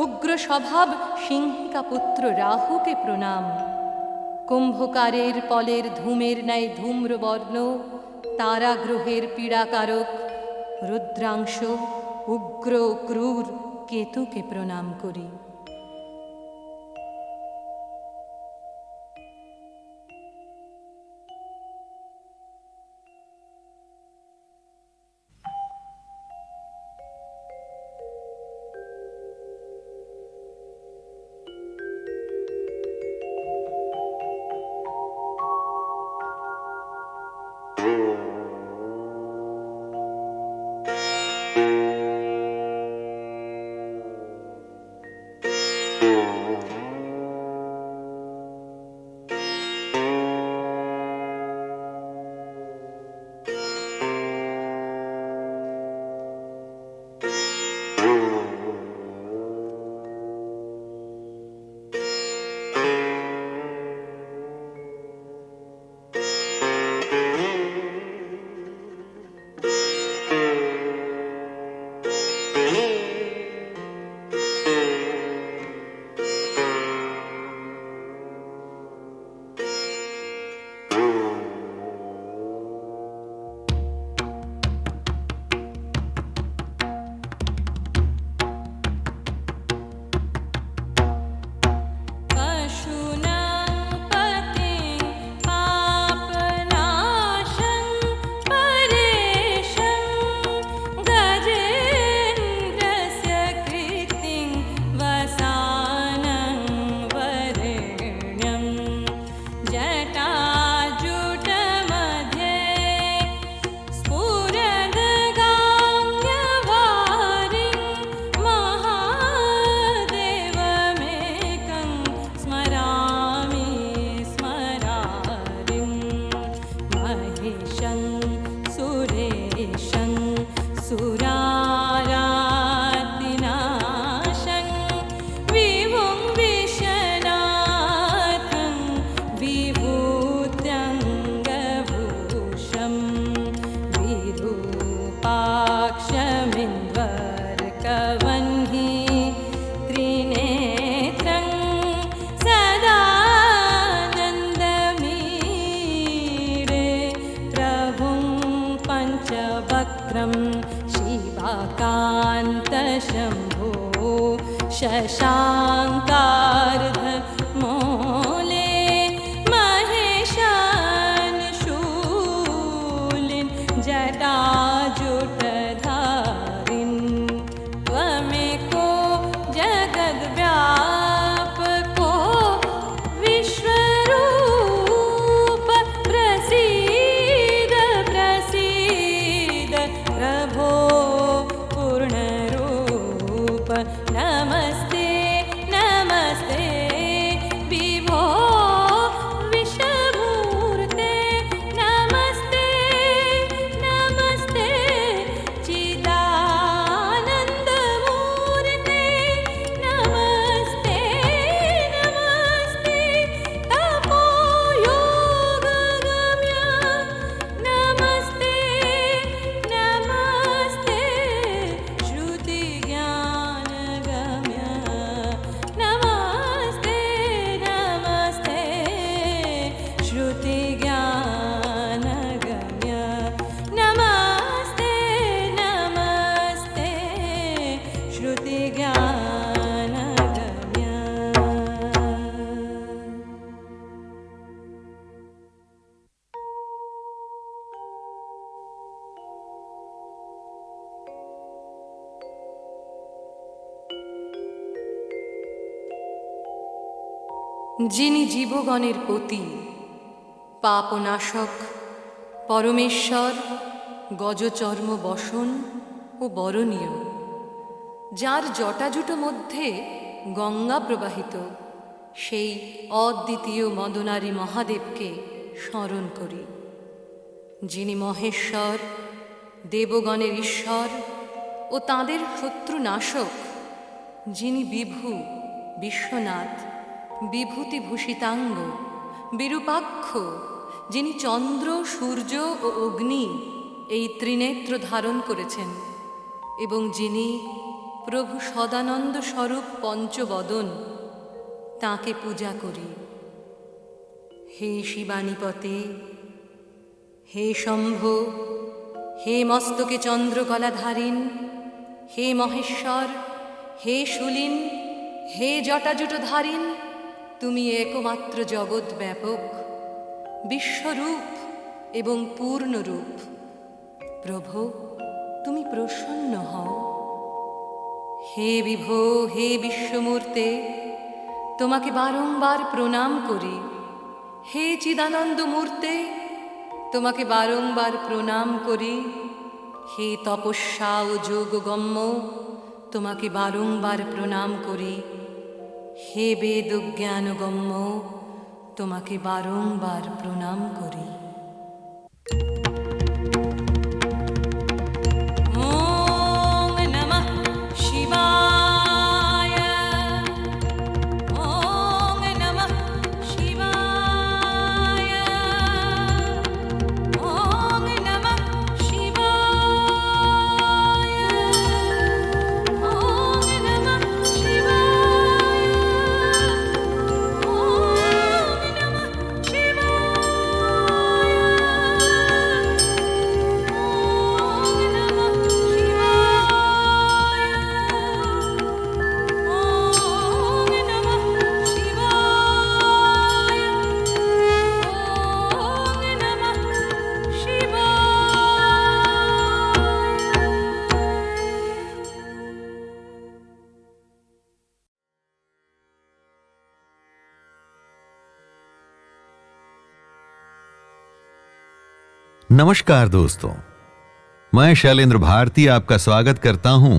উগ্র স্বভাব সিংহিকা পুত্র রাহুকে প্রণাম। কুম্ভকারের পলের ধূমের ন্যায় ধূম্রবর্ণ তারাগ্রহের পীড়াকারক রুদ্রাংশ উগ্র ক্রূর কেতুকে প্রণাম করি। शशाङ्कार्धमूले महेशान् शूलिन् जटाजुटधारिन् त्वमेको যিনি জীবগণের পতি, পাপনাশক, পরমেশ্বর, গজচর্ম বসন ও বরণীয়, যার জটাজুটো মধ্যে গঙ্গা প্রবাহিত, সেই অদ্বিতীয় মদনারী মহাদেবকে স্মরণ করি। যিনি মহেশ্বর, দেবগণের ঈশ্বর ও তাঁদের শত্রু নাশক, যিনি বিভু, বিশ্বনাথ, বিভূতিভূষিতাঙ্গ, বিরূপাক্ষ, যিনি চন্দ্র, সূর্য ও অগ্নি এই ত্রিনেত্র ধারণ করেছেন, এবং যিনি প্রভু সদানন্দ স্বরূপ পঞ্চবদন, তাঁকে পূজা করি। হে শিবানীপতে, হে শম্ভ, হে মস্তকে চন্দ্রকলাধারীন, হে মহেশ্বর, হে শূলিন, হে জটাজুটধারীন, তুমি একমাত্র জগৎ ব্যাপক, বিশ্বরূপ এবং পূর্ণরূপ। প্রভু, তুমি প্রসন্ন হও। হে বিভো, হে বিশ্বমূর্তে, তোমাকে বারংবার প্রণাম করি। হে চিদানন্দ মূর্তে, তোমাকে বারংবার প্রণাম করি। হে তপস্যা ও যোগগম্য, তোমাকে বারংবার প্রণাম করি। হে বেদ জ্ঞানগম্য, তোমাকে বারংবার প্রণাম করি। ওম নমঃ শিবায়, ওম নমঃ শিবায়, ওম নমঃ শিবায়, ওম নমঃ শিবায়, ওম নমঃ नमस्कार दोस्तों, मैं शैलेंद्र भारती आपका स्वागत करता हूं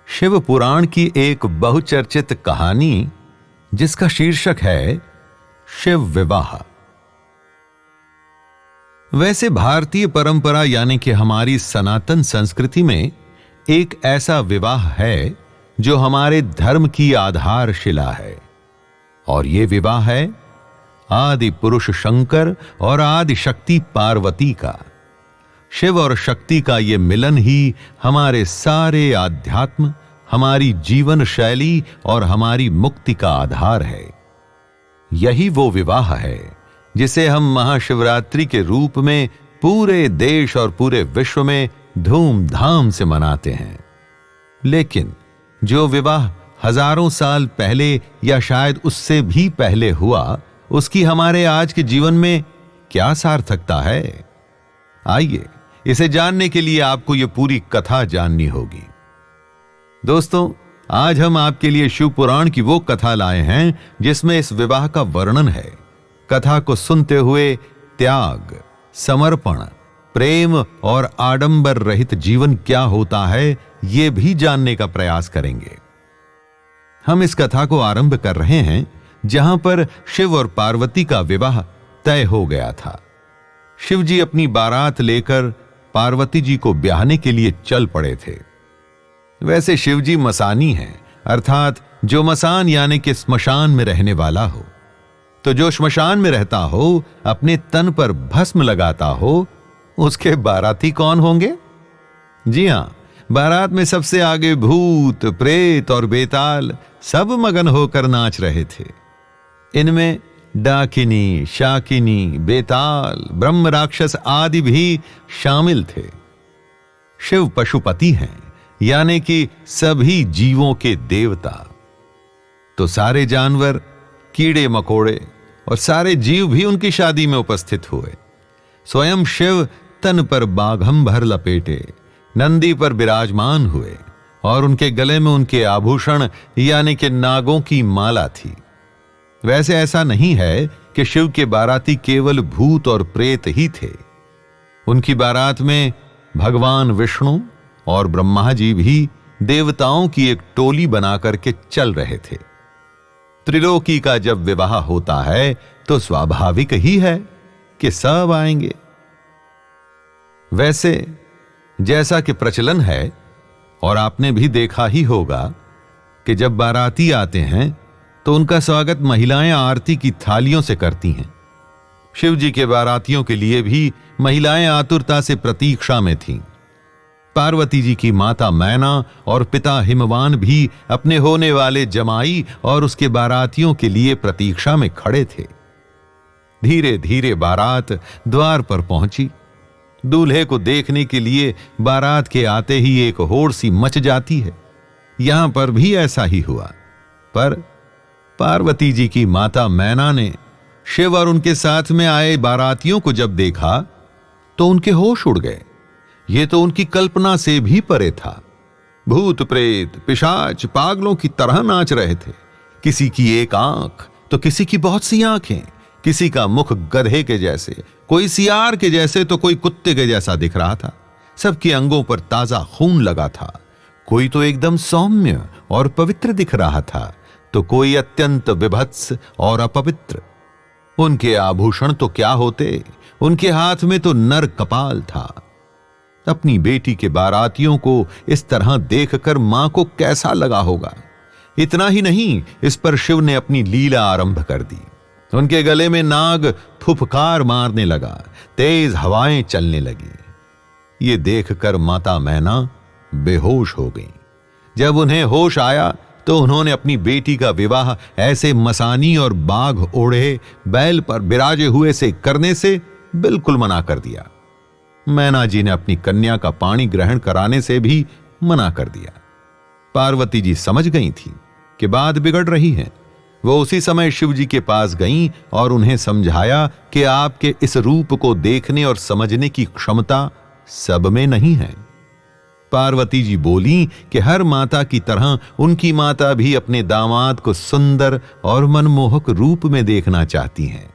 शिव पुराण की एक बहुचर्चित कहानी जिसका शीर्षक है शिव विवाह। वैसे भारतीय परंपरा यानी कि हमारी सनातन संस्कृति में एक ऐसा विवाह है जो हमारे धर्म की आधारशिला है, और ये विवाह है आदि पुरुष शंकर और आदि शक्ति पार्वती का। शिव और शक्ति का ये मिलन ही हमारे सारे आध्यात्म, हमारी जीवन शैली और हमारी मुक्ति का आधार है। यही वो विवाह है जिसे हम महाशिवरात्रि के रूप में पूरे देश और पूरे विश्व में धूमधाम से मनाते हैं। लेकिन जो विवाह हजारों साल पहले या शायद उससे भी पहले हुआ, उसकी हमारे आज के जीवन में क्या सार्थकता है? आइए, इसे जानने के लिए आपको यह पूरी कथा जाननी होगी। दोस्तों, आज हम आपके लिए शिव पुराण की वो कथा लाए हैं जिसमें इस विवाह का वर्णन है। कथा को सुनते हुए त्याग, समर्पण, प्रेम और आडंबर रहित जीवन क्या होता है, ये भी जानने का प्रयास करेंगे। हम इस कथा को आरंभ कर रहे हैं जहां पर शिव और पार्वती का विवाह तय हो गया था। शिव जी अपनी बारात लेकर पार्वती जी को ब्याहने के लिए चल पड़े थे। वैसे शिव जी मसानी हैं, अर्थात जो मसान यानी कि स्मशान में रहने वाला हो। तो जो श्मशान में रहता हो, अपने तन पर भस्म लगाता हो, उसके बाराती कौन होंगे? जी हां, बारात में सबसे आगे भूत, प्रेत और बेताल सब मगन होकर नाच रहे थे। इनमें डाकिनी, शाकिनी, बेताल, ब्रह्म राक्षस आदि भी शामिल थे। शिव पशुपति हैं, यानी कि सभी जीवों के देवता। तो सारे जानवर, कीड़े मकोड़े और सारे जीव भी उनकी शादी में उपस्थित हुए। स्वयं शिव तन पर बाघंबर लपेटे नंदी पर विराजमान हुए और उनके गले में उनके आभूषण यानी कि नागों की माला थी। वैसे ऐसा नहीं है कि शिव के बाराती केवल भूत और प्रेत ही थे। उनकी बारात में भगवान विष्णु और ब्रह्मा जी भी देवताओं की एक टोली बनाकर के चल रहे थे। त्रिलोकी का जब विवाह होता है तो स्वाभाविक ही है कि सब आएंगे। वैसे जैसा कि प्रचलन है और आपने भी देखा ही होगा कि जब बाराती आते हैं तो उनका स्वागत महिलाएं आरती की थालियों से करती हैं। शिव जी के बारातियों के लिए भी महिलाएं आतुरता से प्रतीक्षा में थीं। पार्वती जी की माता मैना और पिता हिमवान भी अपने होने वाले जमाई और उसके बारातियों के लिए प्रतीक्षा में खड़े थे। धीरे धीरे बारात द्वार पर पहुंची। दूल्हे को देखने के लिए बारात के आते ही एक होड़ सी मच जाती है। यहां पर भी ऐसा ही हुआ, पर पार्वती जी की माता मैना ने शिव और उनके साथ में आए बारातियों को जब देखा तो उनके होश उड़ गए। ये तो उनकी कल्पना से भी परे था। भूत प्रेत पिशाच पागलों की तरह नाच रहे थे। किसी की एक आंख तो किसी की बहुत सी आंखें, किसी का मुख गधे के जैसे, कोई सियार के जैसे तो कोई कुत्ते के जैसा दिख रहा था। सबके अंगों पर ताजा खून लगा था। कोई तो एकदम सौम्य और पवित्र दिख रहा था, तो कोई अत्यंत विभत्स और अपवित्र। उनके आभूषण तो क्या होते, उनके हाथ में तो नर कपाल था। अपनी बेटी के बारातियों को इस तरह देखकर मां को कैसा लगा होगा। इतना ही नहीं, इस पर शिव ने अपनी लीला आरंभ कर दी। उनके गले में नाग फुफकार मारने लगा, तेज हवाएं चलने लगी। ये देखकर माता मैना बेहोश हो गई। जब उन्हें होश आया तो उन्होंने अपनी बेटी का विवाह ऐसे मसानी और बाघ ओढ़े बैल पर बिराजे हुए से करने से बिल्कुल मना कर दिया। मैना जी ने अपनी कन्या का पाणी ग्रहण कराने से भी मना कर दिया। पार्वती जी समझ गई थी कि बात बिगड़ रही है। वो उसी समय शिव जी के पास गईं और उन्हें समझाया कि आपके इस रूप को देखने और समझने की क्षमता सब में नहीं है। पार्वती जी बोली कि हर माता की तरह उनकी माता भी अपने दामाद को सुंदर और मनमोहक रूप में देखना चाहती हैं।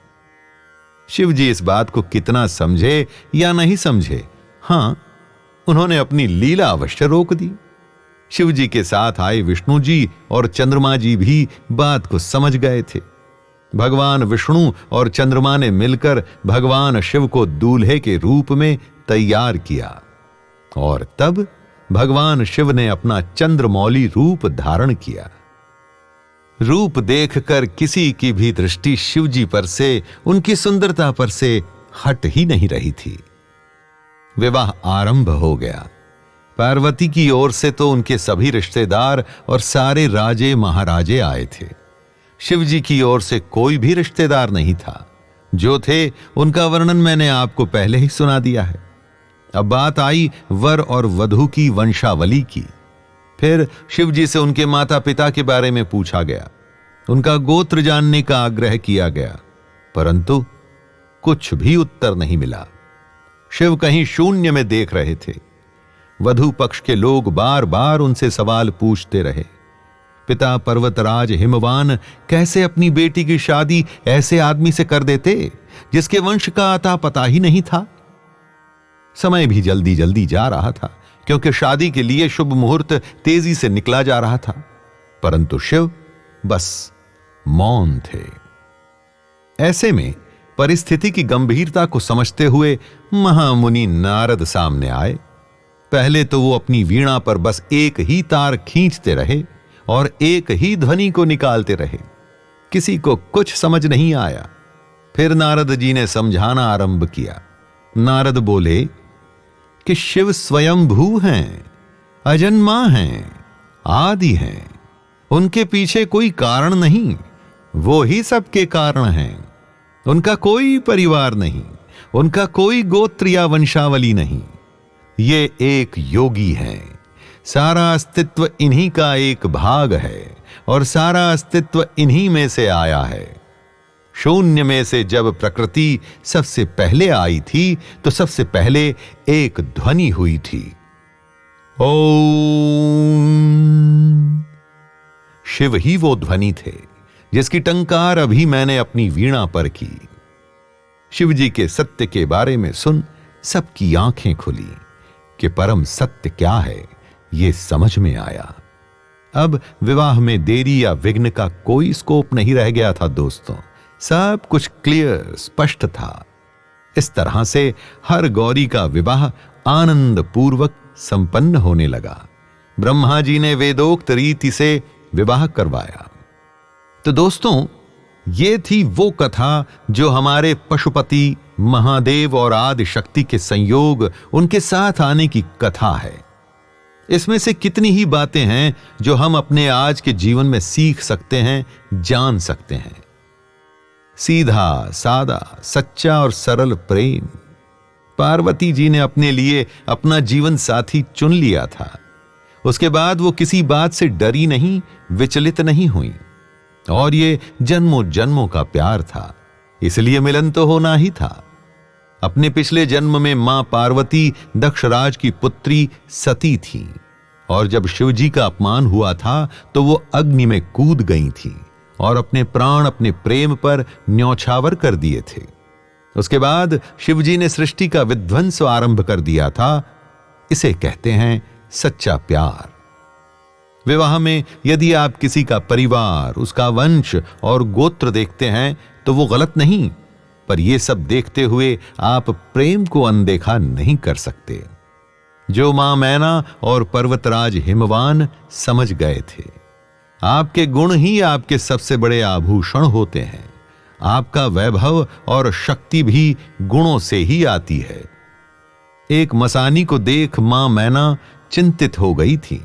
शिव जी इस बात को कितना समझे या नहीं समझे, हां, उन्होंने अपनी लीला अवश्य रोक दी। शिव जी के साथ आए विष्णु जी और चंद्रमा जी भी बात को समझ गए थे। भगवान विष्णु और चंद्रमा ने मिलकर भगवान शिव को दूल्हे के रूप में तैयार किया और तब भगवान शिव ने अपना चंद्रमौली रूप धारण किया। रूप देखकर किसी की भी दृष्टि शिव जी पर से, उनकी सुंदरता पर से हट ही नहीं रही थी। विवाह आरंभ हो गया। पार्वती की ओर से तो उनके सभी रिश्तेदार और सारे राजे महाराजे आए थे। शिव जी की ओर से कोई भी रिश्तेदार नहीं था। जो थे उनका वर्णन मैंने आपको पहले ही सुना दिया है। अब बात आई वर और वधू की वंशावली की। फिर शिव जी से उनके माता पिता के बारे में पूछा गया, उनका गोत्र जानने का आग्रह किया गया, परंतु कुछ भी उत्तर नहीं मिला। शिव कहीं शून्य में देख रहे थे। वधू पक्ष के लोग बार बार उनसे सवाल पूछते रहे। पिता पर्वतराज हिमवान कैसे अपनी बेटी की शादी ऐसे आदमी से कर देते जिसके वंश का अता पता ही नहीं था। समय भी जल्दी जल्दी जा रहा था, क्योंकि शादी के लिए शुभ मुहूर्त तेजी से निकला जा रहा था, परंतु शिव बस मौन थे। ऐसे में परिस्थिति की गंभीरता को समझते हुए महामुनि नारद सामने आए। पहले तो वो अपनी वीणा पर बस एक ही तार खींचते रहे और एक ही ध्वनि को निकालते रहे। किसी को कुछ समझ नहीं आया। फिर नारद जी ने समझाना आरंभ किया। नारद बोले कि शिव स्वयंभू हैं, अजन्मा हैं, आदि हैं। उनके पीछे कोई कारण नहीं, वो ही सबके कारण हैं। उनका कोई परिवार नहीं, उनका कोई गोत्र या वंशावली नहीं। ये एक योगी हैं। सारा अस्तित्व इन्हीं का एक भाग है और सारा अस्तित्व इन्हीं में से आया है। शून्य में से जब प्रकृति सबसे पहले आई थी तो सबसे पहले एक ध्वनि हुई थी, ओम। शिव ही वो ध्वनि थे जिसकी टंकार अभी मैंने अपनी वीणा पर की। शिव जी के सत्य के बारे में सुन सबकी आंखें खुली कि परम सत्य क्या है ये समझ में आया। अब विवाह में देरी या विघ्न का कोई स्कोप नहीं रह गया था दोस्तों, सब कुछ क्लियर स्पष्ट था। इस तरह से हर गौरी का विवाह आनंद पूर्वक संपन्न होने लगा। ब्रह्मा जी ने वेदोक्त रीति से विवाह करवाया। तो दोस्तों, ये थी वो कथा जो हमारे पशुपति महादेव और आदि शक्ति के संयोग, उनके साथ आने की कथा है। इसमें से कितनी ही बातें हैं जो हम अपने आज के जीवन में सीख सकते हैं, जान सकते हैं। सीधा सादा सच्चा और सरल प्रेम। पार्वती जी ने अपने लिए अपना जीवन साथी चुन लिया था। उसके बाद वो किसी बात से डरी नहीं, विचलित नहीं हुई, और ये जन्मों जन्मों का प्यार था, इसलिए मिलन तो होना ही था। अपने पिछले जन्म में मां पार्वती दक्षराज की पुत्री सती थी, और जब शिवजी का अपमान हुआ था तो वो अग्नि में कूद गई थी और अपने प्राण अपने प्रेम पर न्यौछावर कर दिए थे। उसके बाद शिवजी ने सृष्टि का विध्वंस आरंभ कर दिया था। इसे कहते हैं सच्चा प्यार। विवाह में यदि आप किसी का परिवार, उसका वंश और गोत्र देखते हैं तो वो गलत नहीं, पर यह सब देखते हुए आप प्रेम को अनदेखा नहीं कर सकते, जो मां मैना और पर्वतराज हिमवान समझ गए थे। आपके गुण ही आपके सबसे बड़े आभूषण होते हैं। आपका वैभव और शक्ति भी गुणों से ही आती है। एक मसानी को देख मां मैना चिंतित हो गई थी,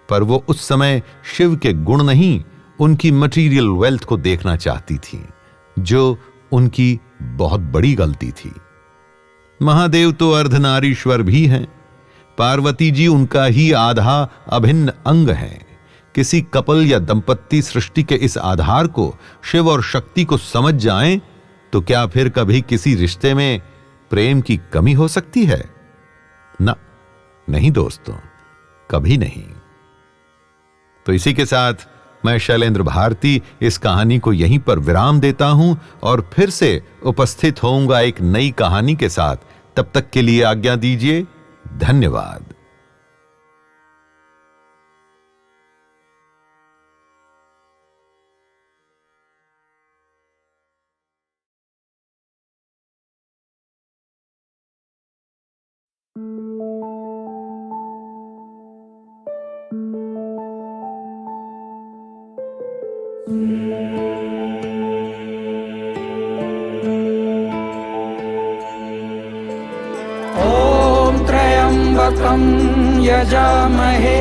पर वो उस समय शिव के गुण नहीं, उनकी मटेरियल वेल्थ को देखना चाहती थी, जो उनकी बहुत बड़ी गलती थी। महादेव तो अर्धनारीश्वर भी हैं। पार्वती जी उनका ही आधा अभिन्न अंग है। किसी कपल या दंपत्ति सृष्टि के इस आधार को, शिव और शक्ति को समझ जाएं, तो क्या फिर कभी किसी रिश्ते में प्रेम की कमी हो सकती है? ना, नहीं दोस्तों, कभी नहीं। तो इसी के साथ मैं शैलेंद्र भारती इस कहानी को यहीं पर विराम देता हूं और फिर से उपस्थित होऊंगा एक नई कहानी के साथ। तब तक के लिए आज्ञा दीजिए। धन्यवाद। त्र्यंबकं यजामहे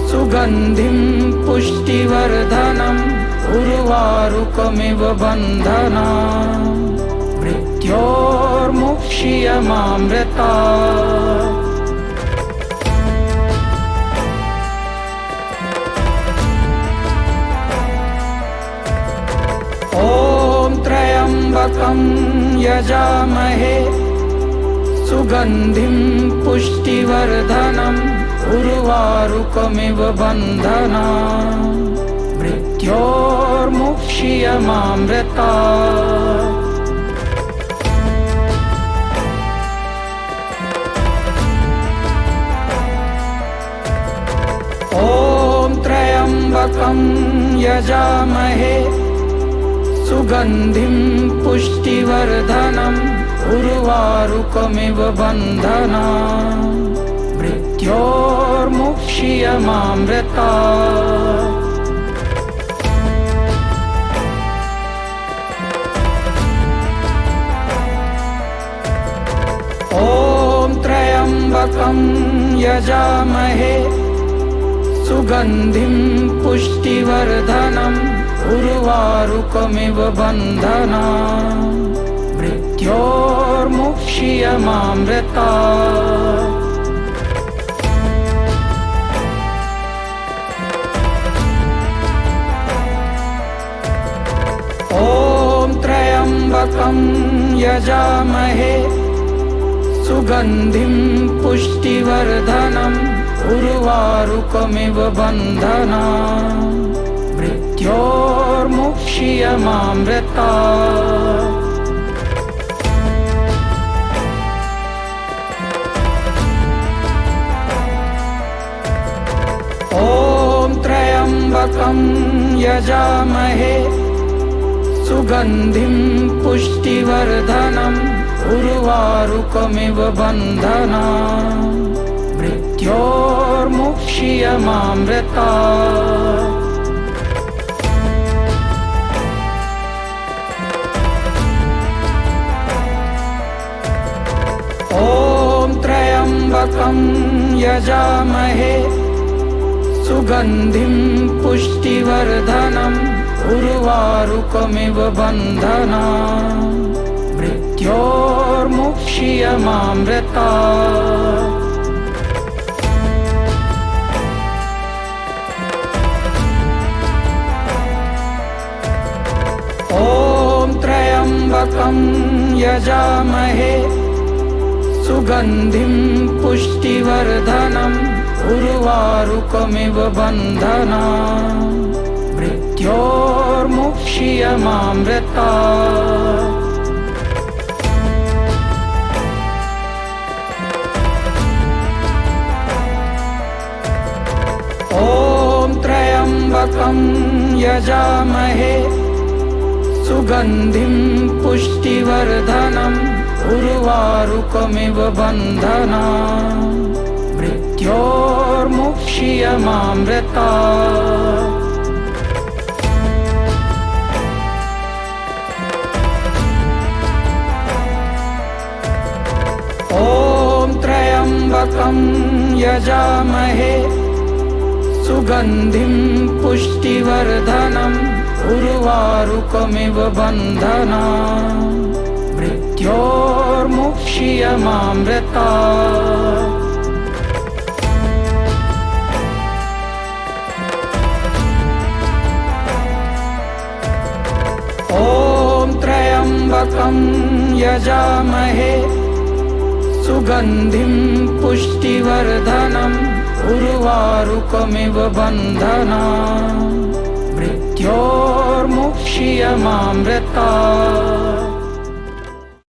सुगंधिं पुष्टिवर्धनम् उर्वारुकमिव बन्धनान् मृत्योर्मुक्षीयमामृतात्। ॐ त्र्यंबकं यजामहे सुगंधिं पुष्टिवर्धनम् उर्वारुकमिव बन्धनान् मृत्योर्मुक्षीयमामृतात्। ॐ त्र्यंबकं यजामहे सुगंधिं पुष्टिवर्धनम् उर्वारुकमिव बन्धनान् मृत्योर्मुक्षीयमामृतात्। ॐ त्र्यंबकं यजामहे सुगंधिं पुष्टिवर्धनम् उर्वारुकमिव बन्धनान् मृत्योर्मुक्षीयमामृतात्। ॐ त्र्यंबकं यजामहे सुगंधिं पुष्टिवर्धनम् उर्वारुकमिव बन्धनान् मृत्योर्मुक्षीयमामृतात्। मृत्योर्मुक्षीयमामृता ॐ त्र्यम्बकं यजामहे सुगन्धिं पुष्टिवर्धनम् उर्वारुकमिव बन्धनान् मृत्योर्मुक्षीयमामृता ॐ त्र्यम्बकं यजामहे सुगन्धिं पुष्टिवर्धनम् उर्वारुकमिव बन्धनान् मृत्योर्मुक्षीयमामृता ॐ त्र्यम्बकं यजामहे सुगन्धिं पुष्टिवर्धनम् उर्वारुकमिव बन्धनान् मृत्योर्मुक्षीयमामृता ॐ त्र्यम्बकं यजामहे सुगन्धिं पुष्टिवर्धनम् उर्वारुकमिव बन्धनान् मृत्योर्मुक्षीयमामृता ॐ त्र्यम्बकं यजामहे सुगन्धिं पुष्टिवर्धनम् उर्वारुकमिव बन्धनान् मृत्योर्मुक्षीयमामृता ॐ त्र्यम्बकं यजामहे सुगन्धिं पुष्टिवर्धनम् उर्वारुकमिव बन्धनान् मृत्योर्मुक्षीयमामृता